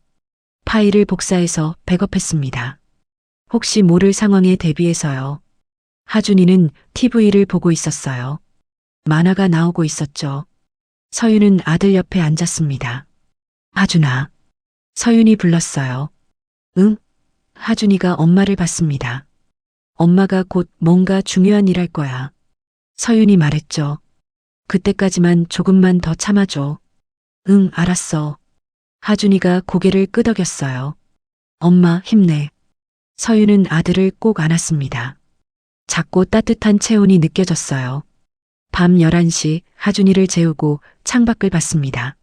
파일을 복사해서 백업했습니다. 혹시 모를 상황에 대비해서요. 하준이는 TV를 보고 있었어요. 만화가 나오고 있었죠. 서윤은 아들 옆에 앉았습니다. 하준아. 서윤이 불렀어요. 응? 하준이가 엄마를 봤습니다. 엄마가 곧 뭔가 중요한 일 할 거야. 서윤이 말했죠. 그때까지만 조금만 더 참아줘. 응, 알았어. 하준이가 고개를 끄덕였어요. 엄마, 힘내. 서윤은 아들을 꼭 안았습니다. 작고 따뜻한 체온이 느껴졌어요. 밤 11시 하준이를 재우고 창밖을 봤습니다.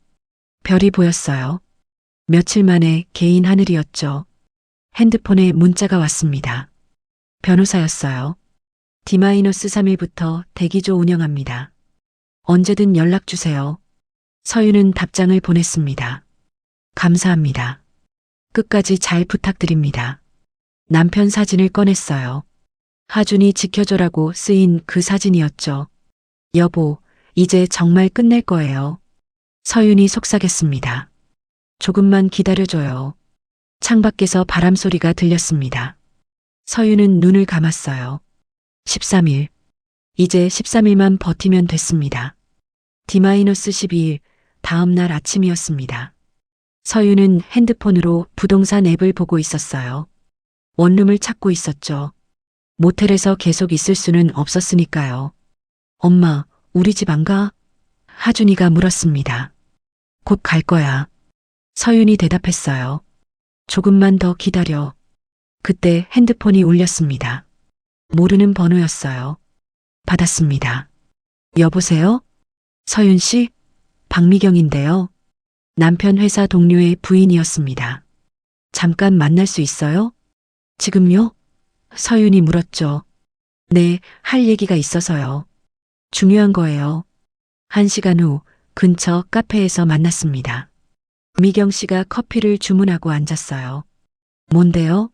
별이 보였어요. 며칠 만에 개인 하늘이었죠. 핸드폰에 문자가 왔습니다. 변호사였어요. D-3일부터 대기조 운영합니다. 언제든 연락 주세요. 서윤은 답장을 보냈습니다. 감사합니다. 끝까지 잘 부탁드립니다. 남편 사진을 꺼냈어요. 하준이 지켜줘라고 쓰인 그 사진이었죠. 여보, 이제 정말 끝낼 거예요. 서윤이 속삭였습니다. 조금만 기다려줘요. 창밖에서 바람 소리가 들렸습니다. 서윤은 눈을 감았어요. 13일. 이제 13일만 버티면 됐습니다. D-12일 다음 날 아침이었습니다. 서윤은 핸드폰으로 부동산 앱을 보고 있었어요. 원룸을 찾고 있었죠. 모텔에서 계속 있을 수는 없었으니까요. 엄마, 우리 집 안 가? 하준이가 물었습니다. 곧 갈 거야. 서윤이 대답했어요. 조금만 더 기다려. 그때 핸드폰이 울렸습니다. 모르는 번호였어요. 받았습니다. 여보세요? 서윤 씨? 박미경인데요. 남편 회사 동료의 부인이었습니다. 잠깐 만날 수 있어요? 지금요? 서윤이 물었죠. 네, 할 얘기가 있어서요. 중요한 거예요. 1시간 후 근처 카페에서 만났습니다. 미경 씨가 커피를 주문하고 앉았어요. 뭔데요?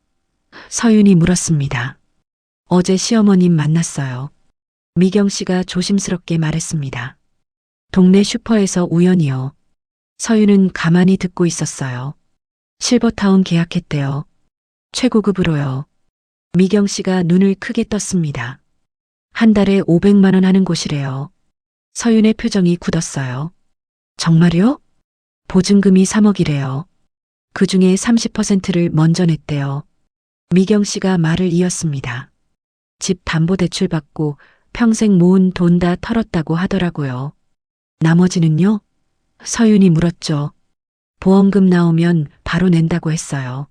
서윤이 물었습니다. 어제 시어머님 만났어요. 미경 씨가 조심스럽게 말했습니다. 동네 슈퍼에서 우연히요. 서윤은 가만히 듣고 있었어요. 실버타운 계약했대요. 최고급으로요. 미경 씨가 눈을 크게 떴습니다. 한 달에 500만 원 하는 곳이래요. 서윤의 표정이 굳었어요. 정말요? 보증금이 3억이래요. 그 중에 30%를 먼저 냈대요. 미경 씨가 말을 이었습니다. 집 담보대출 받고 평생 모은 돈 다 털었다고 하더라고요. 나머지는요? 서윤이 물었죠. 보험금 나오면 바로 낸다고 했어요.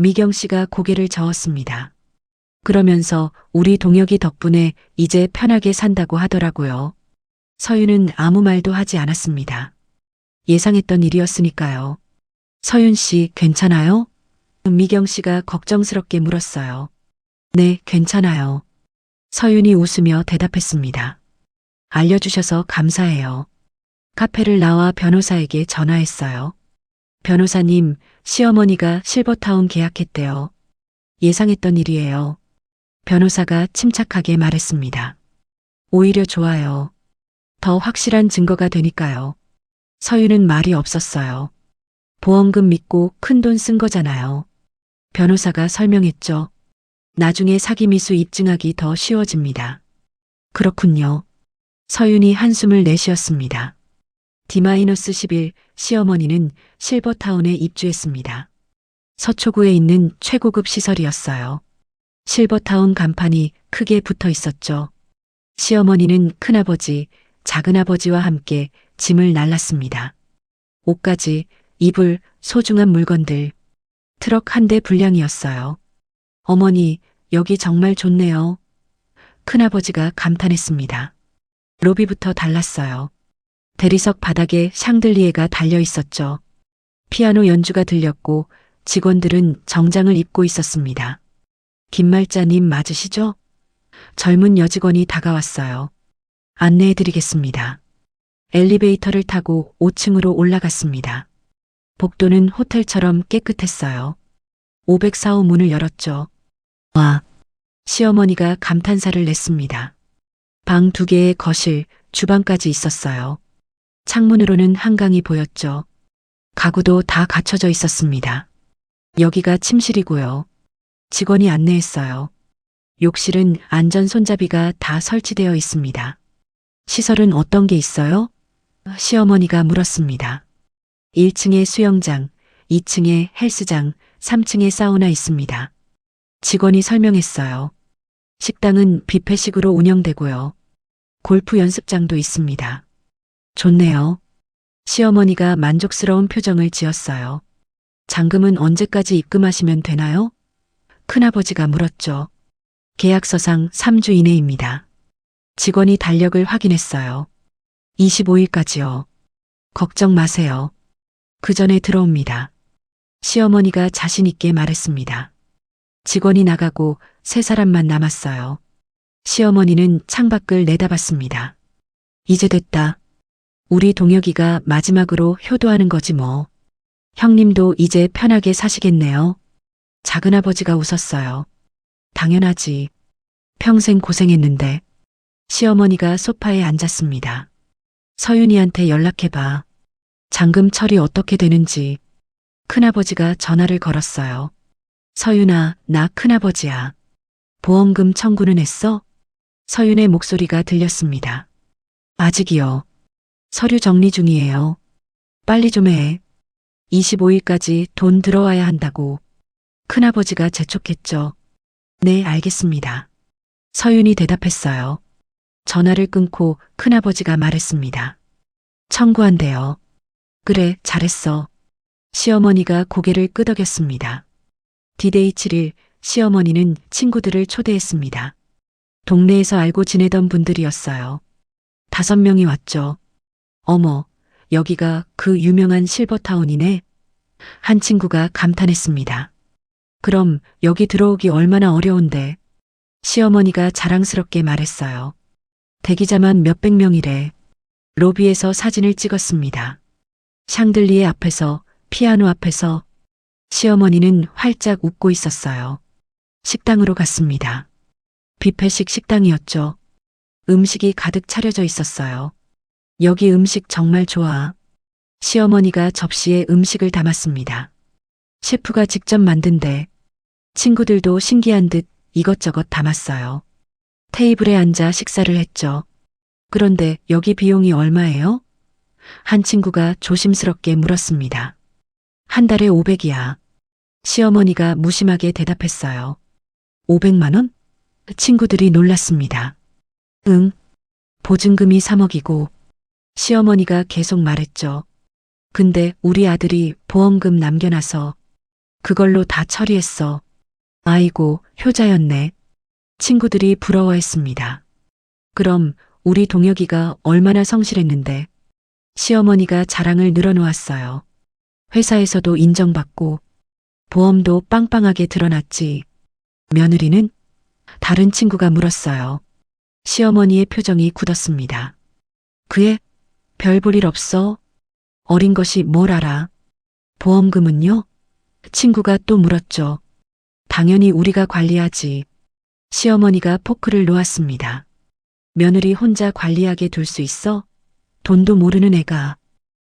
미경 씨가 고개를 저었습니다. 그러면서 우리 동혁이 덕분에 이제 편하게 산다고 하더라고요. 서윤은 아무 말도 하지 않았습니다. 예상했던 일이었으니까요. 서윤 씨 괜찮아요? 미경 씨가 걱정스럽게 물었어요. 네, 괜찮아요. 서윤이 웃으며 대답했습니다. 알려주셔서 감사해요. 카페를 나와 변호사에게 전화했어요. 변호사님, 시어머니가 실버타운 계약했대요. 예상했던 일이에요. 변호사가 침착하게 말했습니다. 오히려 좋아요. 더 확실한 증거가 되니까요. 서윤은 말이 없었어요. 보험금 믿고 큰돈 쓴 거잖아요. 변호사가 설명했죠. 나중에 사기미수 입증하기 더 쉬워집니다. 그렇군요. 서윤이 한숨을 내쉬었습니다. D-10일 시어머니는 실버타운에 입주했습니다. 서초구에 있는 최고급 시설이었어요. 실버타운 간판이 크게 붙어 있었죠. 시어머니는 큰아버지, 작은아버지와 함께 짐을 날랐습니다. 옷가지, 이불, 소중한 물건들. 트럭 한 대 분량이었어요. 어머니, 여기 정말 좋네요. 큰아버지가 감탄했습니다. 로비부터 달랐어요. 대리석 바닥에 샹들리에가 달려 있었죠. 피아노 연주가 들렸고 직원들은 정장을 입고 있었습니다. 김말자님 맞으시죠? 젊은 여직원이 다가왔어요. 안내해드리겠습니다. 엘리베이터를 타고 5층으로 올라갔습니다. 복도는 호텔처럼 깨끗했어요. 504호 문을 열었죠. 와, 시어머니가 감탄사를 냈습니다. 방 2개의 거실, 주방까지 있었어요. 창문으로는 한강이 보였죠. 가구도 다 갖춰져 있었습니다. 여기가 침실이고요. 직원이 안내했어요. 욕실은 안전 손잡이가 다 설치되어 있습니다. 시설은 어떤 게 있어요? 시어머니가 물었습니다. 1층에 수영장, 2층에 헬스장, 3층에 사우나 있습니다. 직원이 설명했어요. 식당은 뷔페식으로 운영되고요. 골프 연습장도 있습니다. 좋네요. 시어머니가 만족스러운 표정을 지었어요. 잔금은 언제까지 입금하시면 되나요? 큰아버지가 물었죠. 계약서상 3주 이내입니다. 직원이 달력을 확인했어요. 25일까지요. 걱정 마세요. 그 전에 들어옵니다. 시어머니가 자신있게 말했습니다. 직원이 나가고 3사람만 남았어요. 시어머니는 창밖을 내다봤습니다. 이제 됐다. 우리 동혁이가 마지막으로 효도하는 거지 뭐. 형님도 이제 편하게 사시겠네요. 작은아버지가 웃었어요. 당연하지. 평생 고생했는데. 시어머니가 소파에 앉았습니다. 서윤이한테 연락해봐. 잔금 처리 어떻게 되는지. 큰아버지가 전화를 걸었어요. 서윤아, 나 큰아버지야. 보험금 청구는 했어? 서윤의 목소리가 들렸습니다. 아직이요. 서류 정리 중이에요. 빨리 좀 해. 25일까지 돈 들어와야 한다고. 큰아버지가 재촉했죠. 네, 알겠습니다. 서윤이 대답했어요. 전화를 끊고 큰아버지가 말했습니다. 청구한대요. 그래, 잘했어. 시어머니가 고개를 끄덕였습니다. 디데이 7일 시어머니는 친구들을 초대했습니다. 동네에서 알고 지내던 분들이었어요. 5명이 왔죠. 어머, 여기가 그 유명한 실버타운이네. 한 친구가 감탄했습니다. 그럼 여기 들어오기 얼마나 어려운데. 시어머니가 자랑스럽게 말했어요. 대기자만 몇백 명이래. 로비에서 사진을 찍었습니다. 샹들리에 앞에서, 피아노 앞에서. 시어머니는 활짝 웃고 있었어요. 식당으로 갔습니다. 뷔페식 식당이었죠. 음식이 가득 차려져 있었어요. 여기 음식 정말 좋아. 시어머니가 접시에 음식을 담았습니다. 셰프가 직접 만든데 친구들도 신기한 듯 이것저것 담았어요. 테이블에 앉아 식사를 했죠. 그런데 여기 비용이 얼마예요? 한 친구가 조심스럽게 물었습니다. 한 달에 500이야. 시어머니가 무심하게 대답했어요. 500만 원? 친구들이 놀랐습니다. 응. 보증금이 3억이고 시어머니가 계속 말했죠. 근데 우리 아들이 보험금 남겨놔서 그걸로 다 처리했어. 아이고, 효자였네. 친구들이 부러워했습니다. 그럼 우리 동혁이가 얼마나 성실했는데. 시어머니가 자랑을 늘어놓았어요. 회사에서도 인정받고 보험도 빵빵하게 드러났지. 며느리는? 다른 친구가 물었어요. 시어머니의 표정이 굳었습니다. 그애 별 볼 일 없어? 어린 것이 뭘 알아? 보험금은요? 친구가 또 물었죠. 당연히 우리가 관리하지. 시어머니가 포크를 놓았습니다. 며느리 혼자 관리하게 둘 수 있어? 돈도 모르는 애가.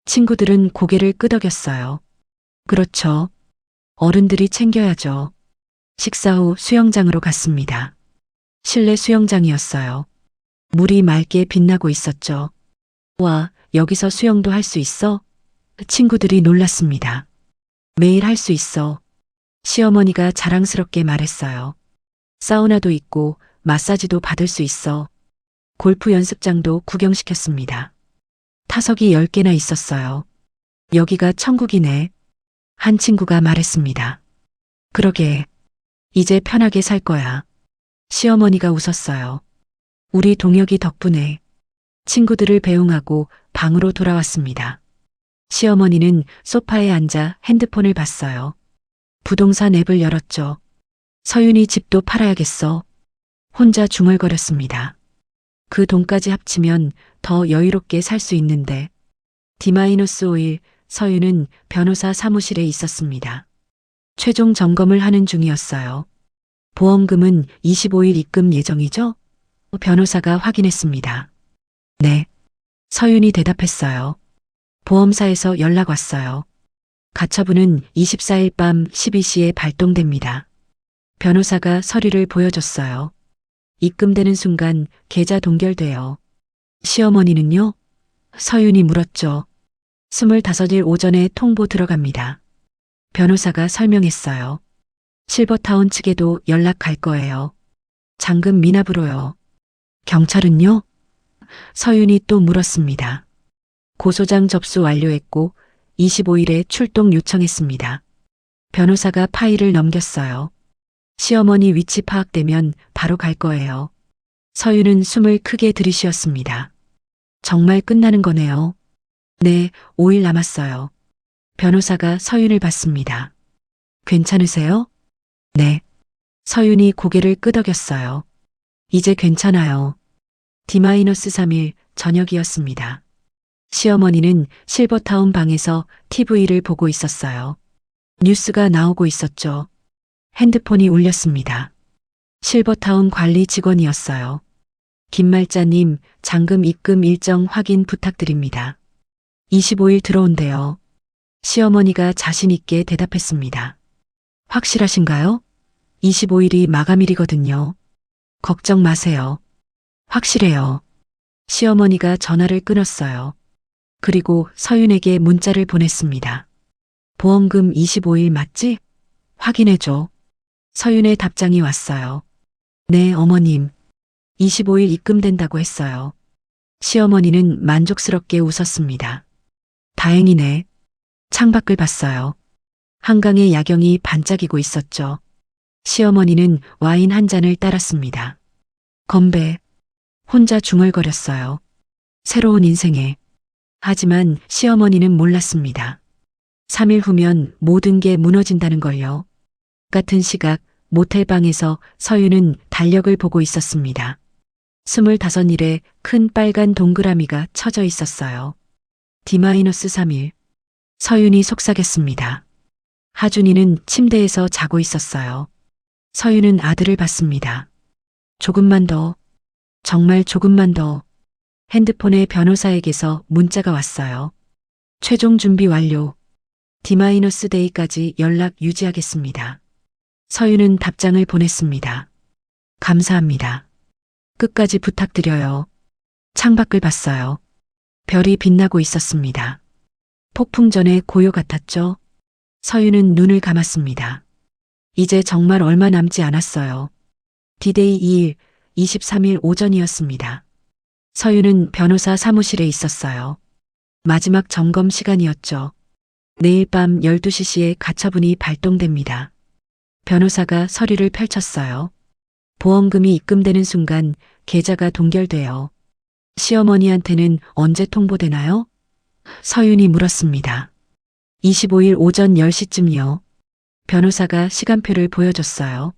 친구들은 고개를 끄덕였어요. 그렇죠. 어른들이 챙겨야죠. 식사 후 수영장으로 갔습니다. 실내 수영장이었어요. 물이 맑게 빛나고 있었죠. 와, 여기서 수영도 할 수 있어? 친구들이 놀랐습니다. 매일 할 수 있어. 시어머니가 자랑스럽게 말했어요. 사우나도 있고 마사지도 받을 수 있어. 골프 연습장도 구경시켰습니다. 타석이 10개나 있었어요. 여기가 천국이네. 한 친구가 말했습니다. 그러게. 이제 편하게 살 거야. 시어머니가 웃었어요. 우리 동혁이 덕분에. 친구들을 배웅하고 방으로 돌아왔습니다. 시어머니는 소파에 앉아 핸드폰을 봤어요. 부동산 앱을 열었죠. 서윤이 집도 팔아야겠어. 혼자 중얼거렸습니다. 그 돈까지 합치면 더 여유롭게 살 수 있는데. D-5일 서윤은 변호사 사무실에 있었습니다. 최종 점검을 하는 중이었어요. 보험금은 25일 입금 예정이죠? 변호사가 확인했습니다. 네. 서윤이 대답했어요. 보험사에서 연락 왔어요. 가처분은 24일 밤 12시에 발동됩니다. 변호사가 서류를 보여줬어요. 입금되는 순간 계좌 동결돼요. 시어머니는요? 서윤이 물었죠. 25일 오전에 통보 들어갑니다. 변호사가 설명했어요. 실버타운 측에도 연락 갈 거예요. 잔금 미납으로요. 경찰은요? 서윤이 또 물었습니다. 고소장 접수 완료했고 25일에 출동 요청했습니다. 변호사가 파일을 넘겼어요. 시어머니 위치 파악되면 바로 갈 거예요. 서윤은 숨을 크게 들이쉬었습니다. 정말 끝나는 거네요. 네, 5일 남았어요. 변호사가 서윤을 봤습니다. 괜찮으세요? 네. 서윤이 고개를 끄덕였어요. 이제 괜찮아요. D-3일 저녁이었습니다. 시어머니는 실버타운 방에서 TV를 보고 있었어요. 뉴스가 나오고 있었죠. 핸드폰이 울렸습니다. 실버타운 관리 직원이었어요. 김말자님, 잔금 입금 일정 확인 부탁드립니다. 25일 들어온대요. 시어머니가 자신 있게 대답했습니다. 확실하신가요? 25일이 마감일이거든요. 걱정 마세요. 확실해요. 시어머니가 전화를 끊었어요. 그리고 서윤에게 문자를 보냈습니다. 보험금 25일 맞지? 확인해줘. 서윤의 답장이 왔어요. 네, 어머님. 25일 입금된다고 했어요. 시어머니는 만족스럽게 웃었습니다. 다행이네. 창밖을 봤어요. 한강의 야경이 반짝이고 있었죠. 시어머니는 와인 한 잔을 따랐습니다. 건배. 혼자 중얼거렸어요. 새로운 인생에. 하지만 시어머니는 몰랐습니다. 3일 후면 모든 게 무너진다는 걸요. 같은 시각 모텔방에서 서윤은 달력을 보고 있었습니다. 25일에 큰 빨간 동그라미가 쳐져 있었어요. D-3일. 서윤이 속삭였습니다. 하준이는 침대에서 자고 있었어요. 서윤은 아들을 봤습니다. 조금만 더. 정말 조금만 더. 핸드폰에 변호사에게서 문자가 왔어요. 최종 준비 완료. D-데이까지 연락 유지하겠습니다. 서윤은 답장을 보냈습니다. 감사합니다. 끝까지 부탁드려요. 창밖을 봤어요. 별이 빛나고 있었습니다. 폭풍 전의 고요 같았죠? 서윤은 눈을 감았습니다. 이제 정말 얼마 남지 않았어요. D-Day 2일, 23일 오전이었습니다. 서윤은 변호사 사무실에 있었어요. 마지막 점검 시간이었죠. 내일 밤 12시에 가처분이 발동됩니다. 변호사가 서류를 펼쳤어요. 보험금이 입금되는 순간 계좌가 동결돼요. 시어머니한테는 언제 통보되나요? 서윤이 물었습니다. 25일 오전 10시쯤이요. 변호사가 시간표를 보여줬어요.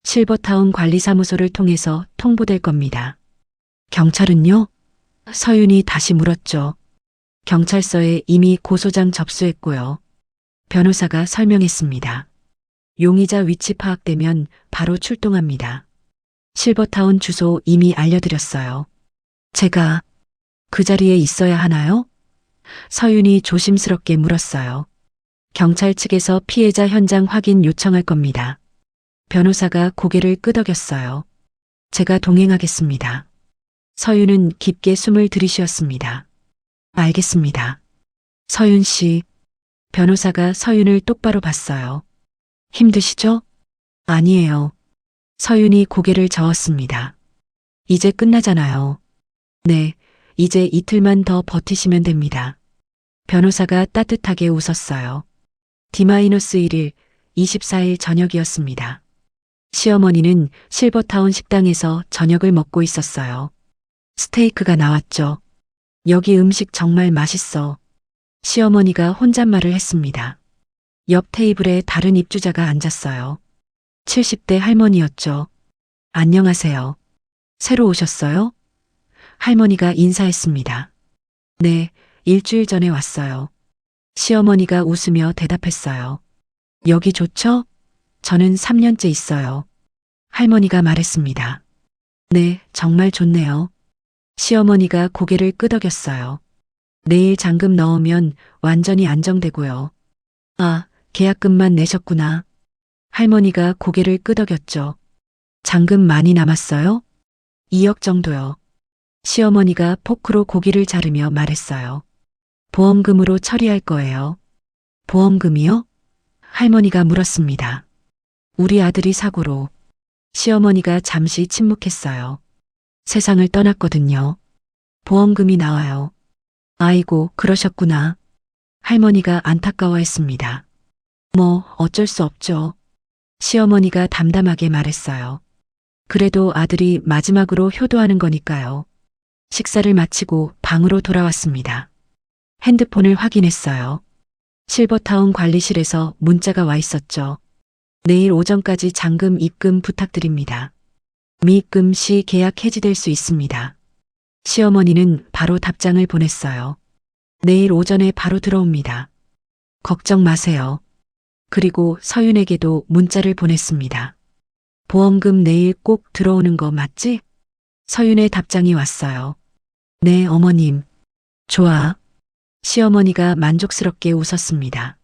실버타운 관리사무소를 통해서 통보될 겁니다. 경찰은요? 서윤이 다시 물었죠. 경찰서에 이미 고소장 접수했고요. 변호사가 설명했습니다. 용의자 위치 파악되면 바로 출동합니다. 실버타운 주소 이미 알려드렸어요. 제가 그 자리에 있어야 하나요? 서윤이 조심스럽게 물었어요. 경찰 측에서 피해자 현장 확인 요청할 겁니다. 변호사가 고개를 끄덕였어요. 제가 동행하겠습니다. 서윤은 깊게 숨을 들이쉬었습니다. 알겠습니다. 서윤 씨. 변호사가 서윤을 똑바로 봤어요. 힘드시죠? 아니에요. 서윤이 고개를 저었습니다. 이제 끝나잖아요. 네, 이제 이틀만 더 버티시면 됩니다. 변호사가 따뜻하게 웃었어요. D-1일, 24일 저녁이었습니다. 시어머니는 실버타운 식당에서 저녁을 먹고 있었어요. 스테이크가 나왔죠. 여기 음식 정말 맛있어. 시어머니가 혼잣말을 했습니다. 옆 테이블에 다른 입주자가 앉았어요. 70대 할머니였죠. 안녕하세요. 새로 오셨어요? 할머니가 인사했습니다. 네, 일주일 전에 왔어요. 시어머니가 웃으며 대답했어요. 여기 좋죠? 저는 3년째 있어요. 할머니가 말했습니다. 네, 정말 좋네요. 시어머니가 고개를 끄덕였어요. 내일 잔금 넣으면 완전히 안정되고요. 아, 계약금만 내셨구나. 할머니가 고개를 끄덕였죠. 잔금 많이 남았어요? 2억 정도요. 시어머니가 포크로 고기를 자르며 말했어요. 보험금으로 처리할 거예요. 보험금이요? 할머니가 물었습니다. 우리 아들이 사고로. 시어머니가 잠시 침묵했어요. 세상을 떠났거든요. 보험금이 나와요. 아이고, 그러셨구나. 할머니가 안타까워했습니다. 뭐, 어쩔 수 없죠. 시어머니가 담담하게 말했어요. 그래도 아들이 마지막으로 효도하는 거니까요. 식사를 마치고 방으로 돌아왔습니다. 핸드폰을 확인했어요. 실버타운 관리실에서 문자가 와 있었죠. 내일 오전까지 잔금 입금 부탁드립니다. 미입금 시 계약 해지될 수 있습니다. 시어머니는 바로 답장을 보냈어요. 내일 오전에 바로 들어옵니다. 걱정 마세요. 그리고 서윤에게도 문자를 보냈습니다. 보험금 내일 꼭 들어오는 거 맞지? 서윤의 답장이 왔어요. 네, 어머님. 좋아. 시어머니가 만족스럽게 웃었습니다.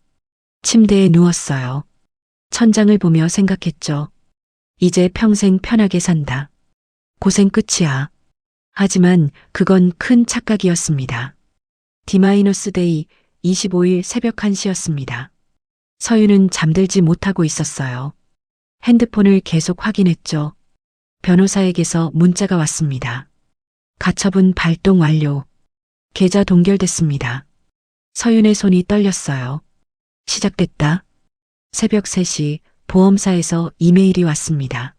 침대에 누웠어요. 천장을 보며 생각했죠. 이제 평생 편하게 산다. 고생 끝이야. 하지만 그건 큰 착각이었습니다. D-데이 25일 새벽 1시였습니다. 서윤은 잠들지 못하고 있었어요. 핸드폰을 계속 확인했죠. 변호사에게서 문자가 왔습니다. 가처분 발동 완료. 계좌 동결됐습니다. 서윤의 손이 떨렸어요. 시작됐다. 새벽 3시 보험사에서 이메일이 왔습니다.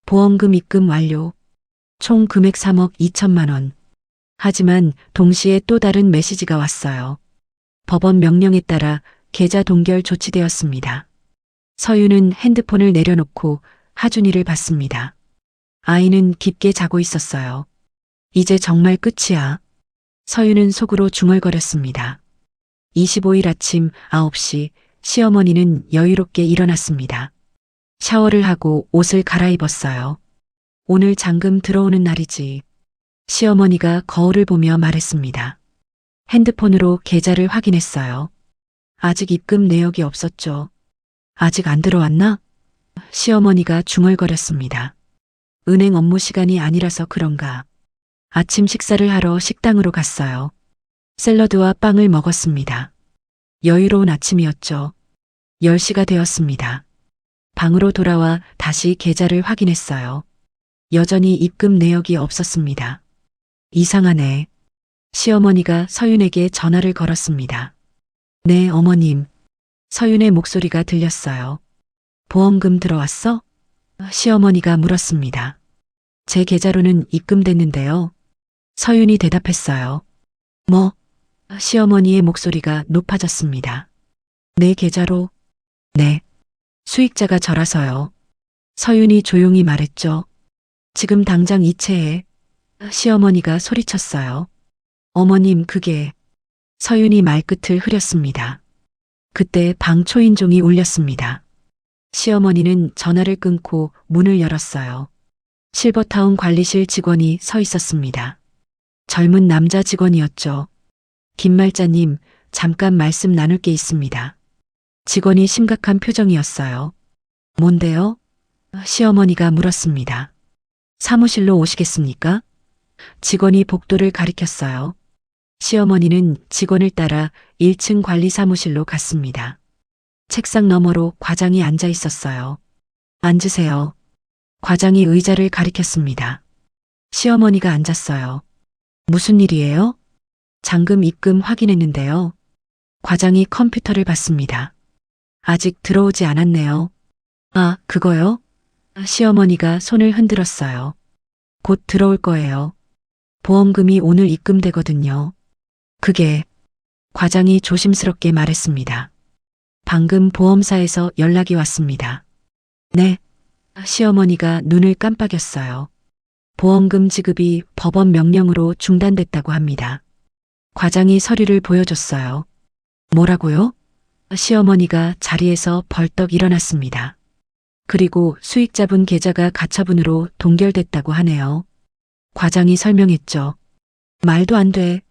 보험금 입금 완료. 총 금액 3억 2천만 원. 하지만 동시에 또 다른 메시지가 왔어요. 법원 명령에 따라 계좌 동결 조치되었습니다. 서윤은 핸드폰을 내려놓고 하준이를 봤습니다. 아이는 깊게 자고 있었어요. 이제 정말 끝이야. 서윤은 속으로 중얼거렸습니다. 25일 아침 9시 시어머니는 여유롭게 일어났습니다. 샤워를 하고 옷을 갈아입었어요. 오늘 잔금 들어오는 날이지. 시어머니가 거울을 보며 말했습니다. 핸드폰으로 계좌를 확인했어요. 아직 입금 내역이 없었죠. 아직 안 들어왔나? 시어머니가 중얼거렸습니다. 은행 업무 시간이 아니라서 그런가. 아침 식사를 하러 식당으로 갔어요. 샐러드와 빵을 먹었습니다. 여유로운 아침이었죠. 10시가 되었습니다. 방으로 돌아와 다시 계좌를 확인했어요. 여전히 입금 내역이 없었습니다. 이상하네. 시어머니가 서윤에게 전화를 걸었습니다. 네, 어머님. 서윤의 목소리가 들렸어요. 보험금 들어왔어? 시어머니가 물었습니다. 제 계좌로는 입금됐는데요. 서윤이 대답했어요. 뭐? 시어머니의 목소리가 높아졌습니다. 내 계좌로? 네. 수익자가 저라서요. 서윤이 조용히 말했죠. 지금 당장 이체해. 시어머니가 소리쳤어요. 어머님, 그게. 서윤이 말끝을 흐렸습니다. 그때 방 초인종이 울렸습니다. 시어머니는 전화를 끊고 문을 열었어요. 실버타운 관리실 직원이 서 있었습니다. 젊은 남자 직원이었죠. 김말자님, 잠깐 말씀 나눌 게 있습니다. 직원이 심각한 표정이었어요. 뭔데요? 시어머니가 물었습니다. 사무실로 오시겠습니까? 직원이 복도를 가리켰어요. 시어머니는 직원을 따라 1층 관리 사무실로 갔습니다. 책상 너머로 과장이 앉아 있었어요. 앉으세요. 과장이 의자를 가리켰습니다. 시어머니가 앉았어요. 무슨 일이에요? 잔금 입금 확인했는데요. 과장이 컴퓨터를 봤습니다. 아직 들어오지 않았네요. 아, 그거요? 시어머니가 손을 흔들었어요. 곧 들어올 거예요. 보험금이 오늘 입금되거든요. 그게 과장이 조심스럽게 말했습니다. 방금 보험사에서 연락이 왔습니다. 네. 시어머니가 눈을 깜빡였어요. 보험금 지급이 법원 명령으로 중단됐다고 합니다. 과장이 서류를 보여줬어요. 뭐라고요? 시어머니가 자리에서 벌떡 일어났습니다. 그리고 수익자분 계좌가 가처분으로 동결됐다고 하네요. 과장이 설명했죠. 말도 안 돼.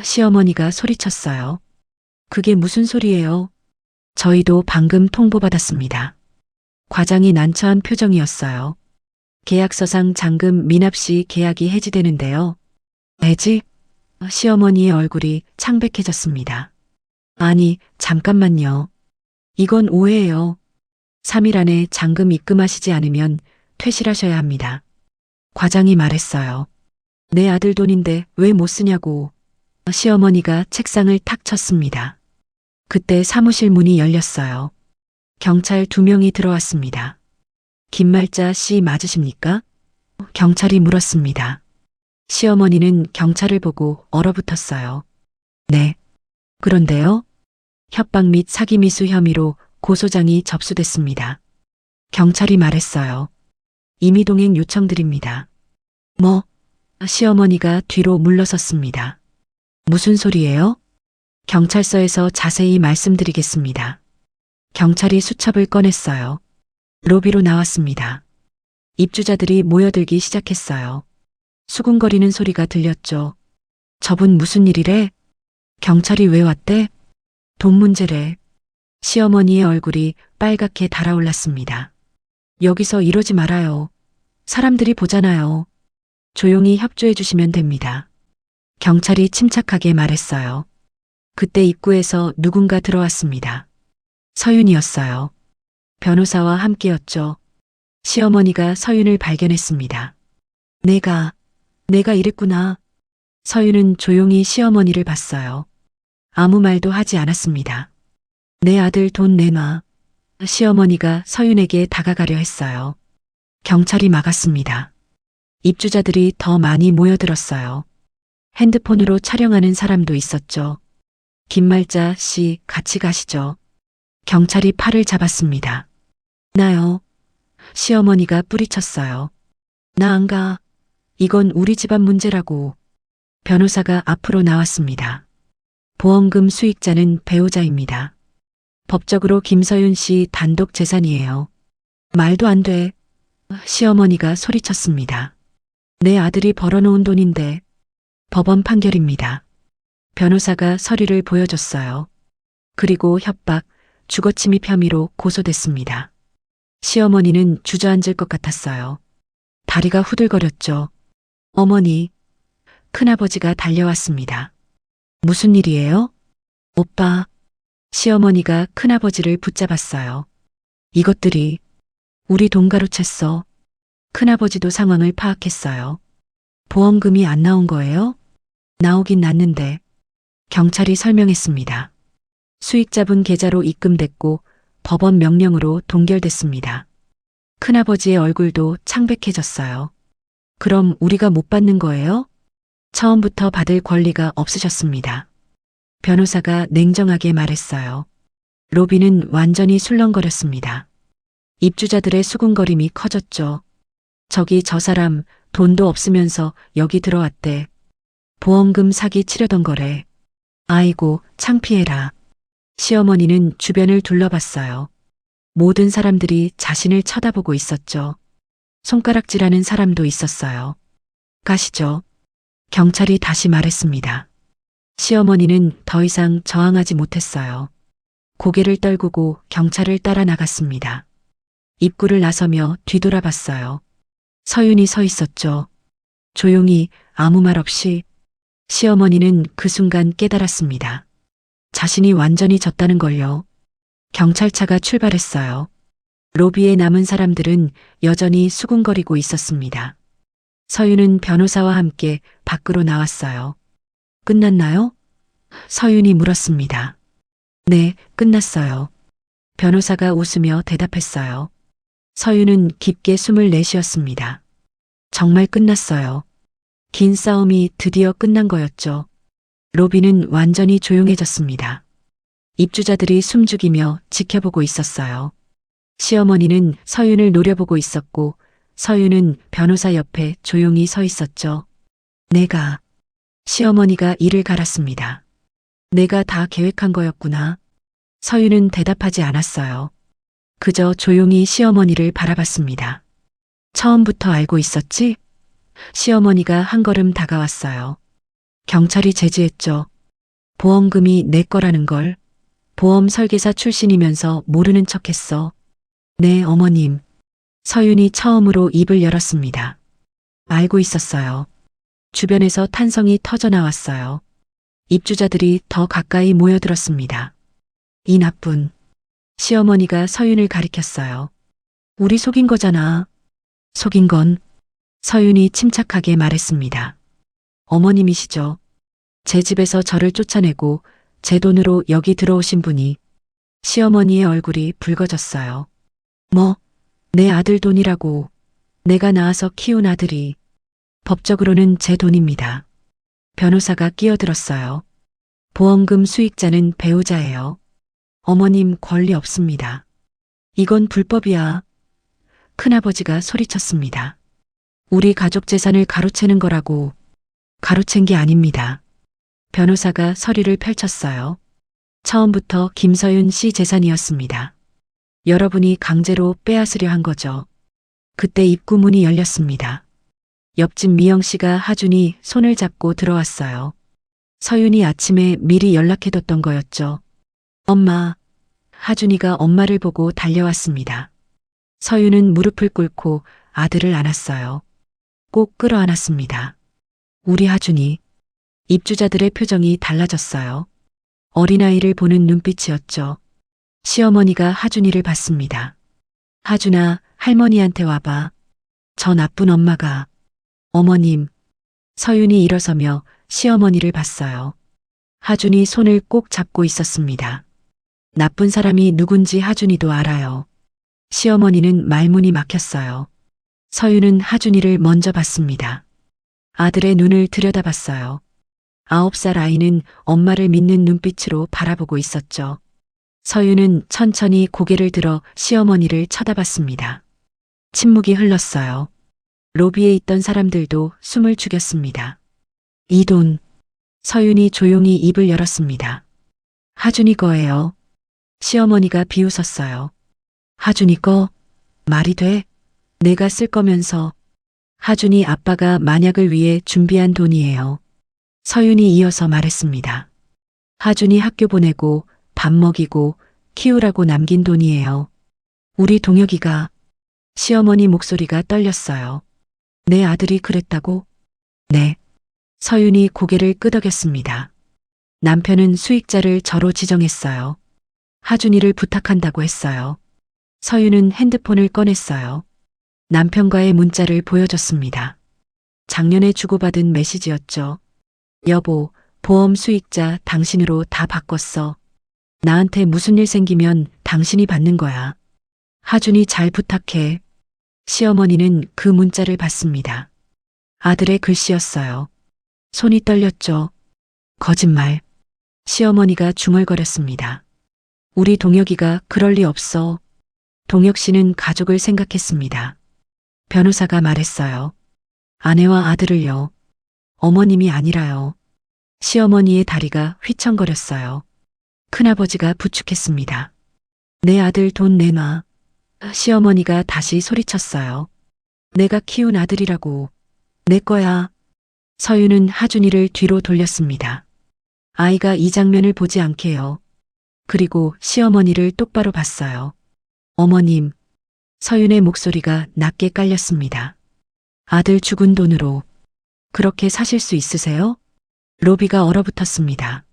시어머니가 소리쳤어요. 그게 무슨 소리예요? 저희도 방금 통보받았습니다. 과장이 난처한 표정이었어요. 계약서상 잔금 미납 시 계약이 해지되는데요. 해지? 시어머니의 얼굴이 창백해졌습니다. 아니, 잠깐만요. 이건 오해예요. 3일 안에 잔금 입금하시지 않으면 퇴실하셔야 합니다. 과장이 말했어요. 내 아들 돈인데 왜 못 쓰냐고. 시어머니가 책상을 탁 쳤습니다. 그때 사무실 문이 열렸어요. 경찰 2명이 들어왔습니다. 김말자 씨 맞으십니까? 경찰이 물었습니다. 시어머니는 경찰을 보고 얼어붙었어요. 네. 그런데요? 협박 및 사기 미수 혐의로 고소장이 접수됐습니다. 경찰이 말했어요. 임의동행 요청드립니다. 뭐? 시어머니가 뒤로 물러섰습니다. 무슨 소리예요? 경찰서에서 자세히 말씀드리겠습니다. 경찰이 수첩을 꺼냈어요. 로비로 나왔습니다. 입주자들이 모여들기 시작했어요. 수군거리는 소리가 들렸죠. 저분 무슨 일이래? 경찰이 왜 왔대? 돈 문제래. 시어머니의 얼굴이 빨갛게 달아올랐습니다. 여기서 이러지 말아요. 사람들이 보잖아요. 조용히 협조해 주시면 됩니다. 경찰이 침착하게 말했어요. 그때 입구에서 누군가 들어왔습니다. 서윤이었어요. 변호사와 함께였죠. 시어머니가 서윤을 발견했습니다. 내가 이랬구나. 서윤은 조용히 시어머니를 봤어요. 아무 말도 하지 않았습니다. 내 아들 돈 내놔. 시어머니가 서윤에게 다가가려 했어요. 경찰이 막았습니다. 입주자들이 더 많이 모여들었어요. 핸드폰으로 촬영하는 사람도 있었죠. 김말자 씨 같이 가시죠. 경찰이 팔을 잡았습니다. 나요. 시어머니가 뿌리쳤어요. 나 안 가. 이건 우리 집안 문제라고. 변호사가 앞으로 나왔습니다. 보험금 수익자는 배우자입니다. 법적으로 김서윤 씨 단독 재산이에요. 말도 안 돼. 시어머니가 소리쳤습니다. 내 아들이 벌어놓은 돈인데. 법원 판결입니다. 변호사가 서류를 보여줬어요. 그리고 협박, 주거침입 혐의로 고소됐습니다. 시어머니는 주저앉을 것 같았어요. 다리가 후들거렸죠. 어머니, 큰아버지가 달려왔습니다. 무슨 일이에요? 오빠, 시어머니가 큰아버지를 붙잡았어요. 이것들이 우리 돈 가로챘어. 큰아버지도 상황을 파악했어요. 보험금이 안 나온 거예요? 나오긴 났는데. 경찰이 설명했습니다. 수익자분 계좌로 입금됐고 법원 명령으로 동결됐습니다. 큰아버지의 얼굴도 창백해졌어요. 그럼 우리가 못 받는 거예요? 처음부터 받을 권리가 없으셨습니다. 변호사가 냉정하게 말했어요. 로비는 완전히 술렁거렸습니다. 입주자들의 수군거림이 커졌죠. 저기 저 사람 돈도 없으면서 여기 들어왔대. 보험금 사기 치려던 거래. 아이고, 창피해라. 시어머니는 주변을 둘러봤어요. 모든 사람들이 자신을 쳐다보고 있었죠. 손가락질하는 사람도 있었어요. 가시죠. 경찰이 다시 말했습니다. 시어머니는 더 이상 저항하지 못했어요. 고개를 떨구고 경찰을 따라 나갔습니다. 입구를 나서며 뒤돌아봤어요. 서윤이 서 있었죠. 조용히 아무 말 없이. 시어머니는 그 순간 깨달았습니다. 자신이 완전히 졌다는 걸요. 경찰차가 출발했어요. 로비에 남은 사람들은 여전히 수군거리고 있었습니다. 서윤은 변호사와 함께 밖으로 나왔어요. 끝났나요? 서윤이 물었습니다. 네, 끝났어요. 변호사가 웃으며 대답했어요. 서윤은 깊게 숨을 내쉬었습니다. 정말 끝났어요. 긴 싸움이 드디어 끝난 거였죠. 로비는 완전히 조용해졌습니다. 입주자들이 숨죽이며 지켜보고 있었어요. 시어머니는 서윤을 노려보고 있었고 서윤은 변호사 옆에 조용히 서 있었죠. 시어머니가 이를 갈았습니다. 내가 다 계획한 거였구나. 서윤은 대답하지 않았어요. 그저 조용히 시어머니를 바라봤습니다. 처음부터 알고 있었지? 시어머니가 한 걸음 다가왔어요. 경찰이 제지했죠. 보험금이 내 거라는 걸. 보험 설계사 출신이면서 모르는 척했어. 네, 어머님. 서윤이 처음으로 입을 열었습니다. 알고 있었어요. 주변에서 탄성이 터져 나왔어요. 입주자들이 더 가까이 모여들었습니다. 이 나쁜. 시어머니가 서윤을 가리켰어요. 우리 속인 거잖아. 속인 건 서윤이 침착하게 말했습니다. 어머님이시죠. 제 집에서 저를 쫓아내고 제 돈으로 여기 들어오신 분이. 시어머니의 얼굴이 붉어졌어요. 내 아들 돈이라고. 내가 낳아서 키운 아들이. 법적으로는 제 돈입니다. 변호사가 끼어들었어요. 보험금 수익자는 배우자예요. 어머님 권리 없습니다. 이건 불법이야. 큰아버지가 소리쳤습니다. 우리 가족 재산을 가로채는 거라고. 가로챈 게 아닙니다. 변호사가 서류를 펼쳤어요. 처음부터 김서윤 씨 재산이었습니다. 여러분이 강제로 빼앗으려 한 거죠. 그때 입구 문이 열렸습니다. 옆집 미영 씨가 하준이 손을 잡고 들어왔어요. 서윤이 아침에 미리 연락해뒀던 거였죠. 엄마. 하준이가 엄마를 보고 달려왔습니다. 서윤은 무릎을 꿇고 아들을 안았어요. 꼭 끌어안았습니다. 우리 하준이. 입주자들의 표정이 달라졌어요. 어린아이를 보는 눈빛이었죠. 시어머니가 하준이를 봤습니다. 하준아, 할머니한테 와봐. 저 나쁜 엄마가. 어머님. 서윤이 일어서며 시어머니를 봤어요. 하준이 손을 꼭 잡고 있었습니다. 나쁜 사람이 누군지 하준이도 알아요. 시어머니는 말문이 막혔어요. 서윤은 하준이를 먼저 봤습니다. 아들의 눈을 들여다봤어요. 9살 아이는 엄마를 믿는 눈빛으로 바라보고 있었죠. 서윤은 천천히 고개를 들어 시어머니를 쳐다봤습니다. 침묵이 흘렀어요. 로비에 있던 사람들도 숨을 죽였습니다. 이 돈. 서윤이 조용히 입을 열었습니다. 하준이 거예요. 시어머니가 비웃었어요. 하준이 거? 말이 돼? 내가 쓸 거면서. 하준이 아빠가 만약을 위해 준비한 돈이에요. 서윤이 이어서 말했습니다. 하준이 학교 보내고 밥 먹이고 키우라고 남긴 돈이에요. 우리 동혁이가. 시어머니 목소리가 떨렸어요. 내 아들이 그랬다고? 네. 서윤이 고개를 끄덕였습니다. 남편은 수익자를 저로 지정했어요. 하준이를 부탁한다고 했어요. 서윤은 핸드폰을 꺼냈어요. 남편과의 문자를 보여줬습니다. 작년에 주고받은 메시지였죠. 여보, 보험 수익자 당신으로 다 바꿨어. 나한테 무슨 일 생기면 당신이 받는 거야. 하준이 잘 부탁해. 시어머니는 그 문자를 받습니다. 아들의 글씨였어요. 손이 떨렸죠. 거짓말. 시어머니가 중얼거렸습니다. 우리 동혁이가 그럴 리 없어. 동혁 씨는 가족을 생각했습니다. 변호사가 말했어요. 아내와 아들을요. 어머님이 아니라요. 시어머니의 다리가 휘청거렸어요. 큰아버지가 부축했습니다. 내 아들 돈 내놔. 시어머니가 다시 소리쳤어요. 내가 키운 아들이라고. 내 거야. 서윤은 하준이를 뒤로 돌렸습니다. 아이가 이 장면을 보지 않게요. 그리고 시어머니를 똑바로 봤어요. 어머님. 서윤의 목소리가 낮게 깔렸습니다. 아들 죽은 돈으로 그렇게 사실 수 있으세요? 로비가 얼어붙었습니다.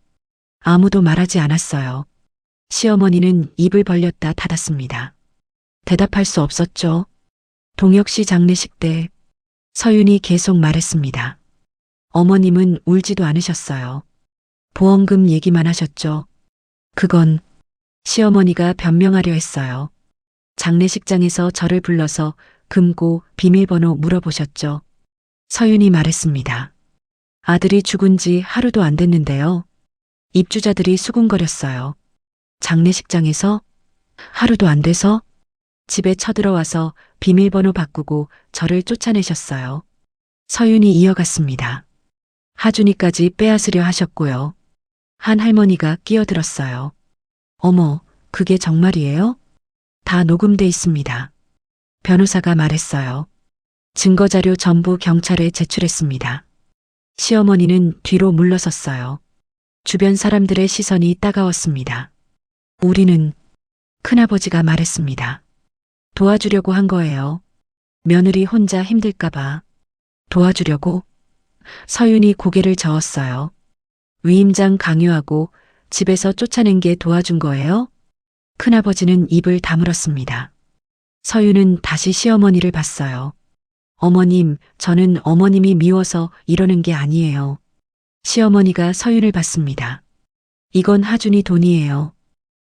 아무도 말하지 않았어요. 시어머니는 입을 벌렸다 닫았습니다. 대답할 수 없었죠. 동혁 씨 장례식 때 서윤이 계속 말했습니다. 어머님은 울지도 않으셨어요. 보험금 얘기만 하셨죠. 그건 시어머니가 변명하려 했어요. 장례식장에서 저를 불러서 금고 비밀번호 물어보셨죠. 서윤이 말했습니다. 아들이 죽은 지 하루도 안 됐는데요. 입주자들이 수군거렸어요. 장례식장에서? 하루도 안 돼서? 집에 쳐들어와서 비밀번호 바꾸고 저를 쫓아내셨어요. 서윤이 이어갔습니다. 하준이까지 빼앗으려 하셨고요. 한 할머니가 끼어들었어요. 어머, 그게 정말이에요? 다 녹음돼 있습니다. 변호사가 말했어요. 증거자료 전부 경찰에 제출했습니다. 시어머니는 뒤로 물러섰어요. 주변 사람들의 시선이 따가웠습니다. 우리는 큰아버지가 말했습니다. 도와주려고 한 거예요. 며느리 혼자 힘들까봐. 도와주려고? 서윤이 고개를 저었어요. 위임장 강요하고 집에서 쫓아낸 게 도와준 거예요? 큰아버지는 입을 다물었습니다. 서윤은 다시 시어머니를 봤어요. 어머님, 저는 어머님이 미워서 이러는 게 아니에요. 시어머니가 서윤을 봤습니다. 이건 하준이 돈이에요.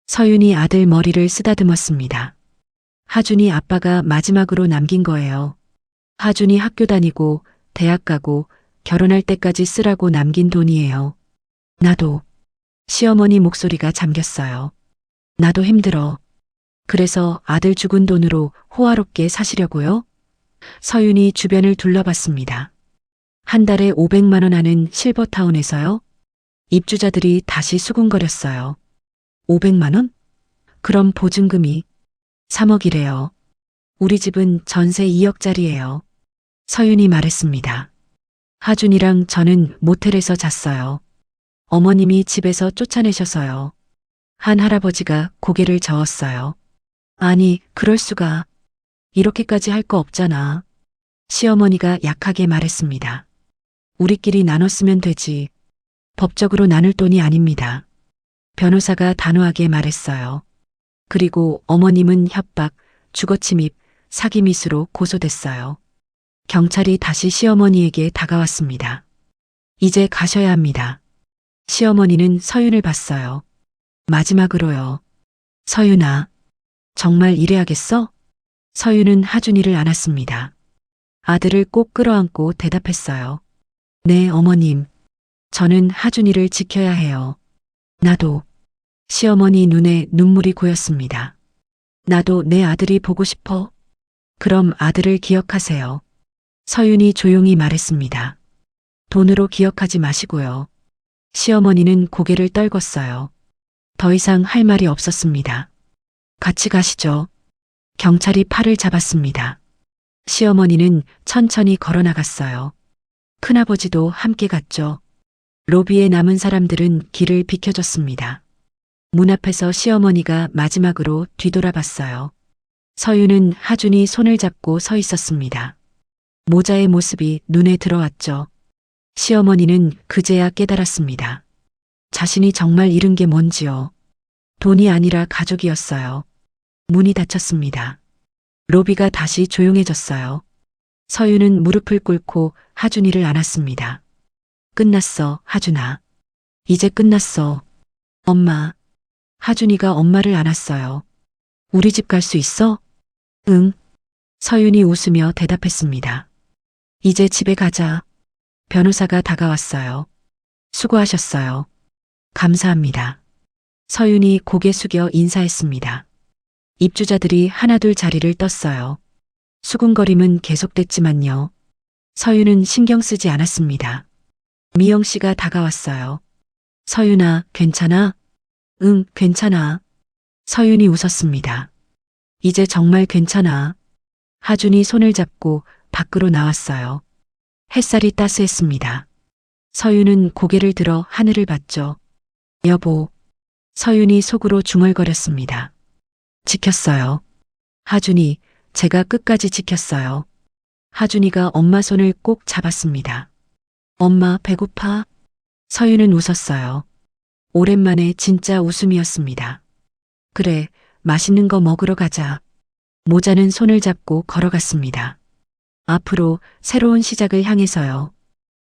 서윤이 아들 머리를 쓰다듬었습니다. 하준이 아빠가 마지막으로 남긴 거예요. 하준이 학교 다니고 대학 가고 결혼할 때까지 쓰라고 남긴 돈이에요. 나도. 시어머니 목소리가 잠겼어요. 나도 힘들어. 그래서 아들 죽은 돈으로 호화롭게 사시려고요? 서윤이 주변을 둘러봤습니다. 한 달에 500만 원 하는 실버타운에서요? 입주자들이 다시 수군거렸어요. 500만 원? 그럼 보증금이 3억이래요. 우리 집은 전세 2억짜리예요. 서윤이 말했습니다. 하준이랑 저는 모텔에서 잤어요. 어머님이 집에서 쫓아내셔서요. 한 할아버지가 고개를 저었어요. 아니, 그럴 수가. 이렇게까지 할 거 없잖아. 시어머니가 약하게 말했습니다. 우리끼리 나눴으면 되지. 법적으로 나눌 돈이 아닙니다. 변호사가 단호하게 말했어요. 그리고 어머님은 협박, 주거침입, 사기미수로 고소됐어요. 경찰이 다시 시어머니에게 다가왔습니다. 이제 가셔야 합니다. 시어머니는 서윤을 봤어요. 마지막으로요. 서윤아, 정말 이래야겠어? 서윤은 하준이를 안았습니다. 아들을 꼭 끌어안고 대답했어요. 네, 어머님. 저는 하준이를 지켜야 해요. 나도. 시어머니 눈에 눈물이 고였습니다. 나도 내 아들이 보고 싶어. 그럼 아들을 기억하세요. 서윤이 조용히 말했습니다. 돈으로 기억하지 마시고요. 시어머니는 고개를 떨궜어요. 더 이상 할 말이 없었습니다. 같이 가시죠. 경찰이 팔을 잡았습니다. 시어머니는 천천히 걸어 나갔어요. 큰아버지도 함께 갔죠. 로비에 남은 사람들은 길을 비켜줬습니다. 문 앞에서 시어머니가 마지막으로 뒤돌아봤어요. 서윤은 하준이 손을 잡고 서 있었습니다. 모자의 모습이 눈에 들어왔죠. 시어머니는 그제야 깨달았습니다. 자신이 정말 잃은 게 뭔지요. 돈이 아니라 가족이었어요. 문이 닫혔습니다. 로비가 다시 조용해졌어요. 서윤은 무릎을 꿇고 하준이를 안았습니다. 끝났어, 하준아. 이제 끝났어. 엄마. 하준이가 엄마를 안았어요. 우리 집 갈 수 있어? 응. 서윤이 웃으며 대답했습니다. 이제 집에 가자. 변호사가 다가왔어요. 수고하셨어요. 감사합니다. 서윤이 고개 숙여 인사했습니다. 입주자들이 하나둘 자리를 떴어요. 수군거림은 계속됐지만요. 서윤은 신경 쓰지 않았습니다. 미영 씨가 다가왔어요. 서윤아, 괜찮아? 응, 괜찮아. 서윤이 웃었습니다. 이제 정말 괜찮아. 하준이 손을 잡고 밖으로 나왔어요. 햇살이 따스했습니다. 서윤은 고개를 들어 하늘을 봤죠. 여보. 서윤이 속으로 중얼거렸습니다. 지켰어요. 하준이, 제가 끝까지 지켰어요. 하준이가 엄마 손을 꼭 잡았습니다. 엄마, 배고파? 서윤은 웃었어요. 오랜만에 진짜 웃음이었습니다. 그래, 맛있는 거 먹으러 가자. 모자는 손을 잡고 걸어갔습니다. 앞으로 새로운 시작을 향해서요.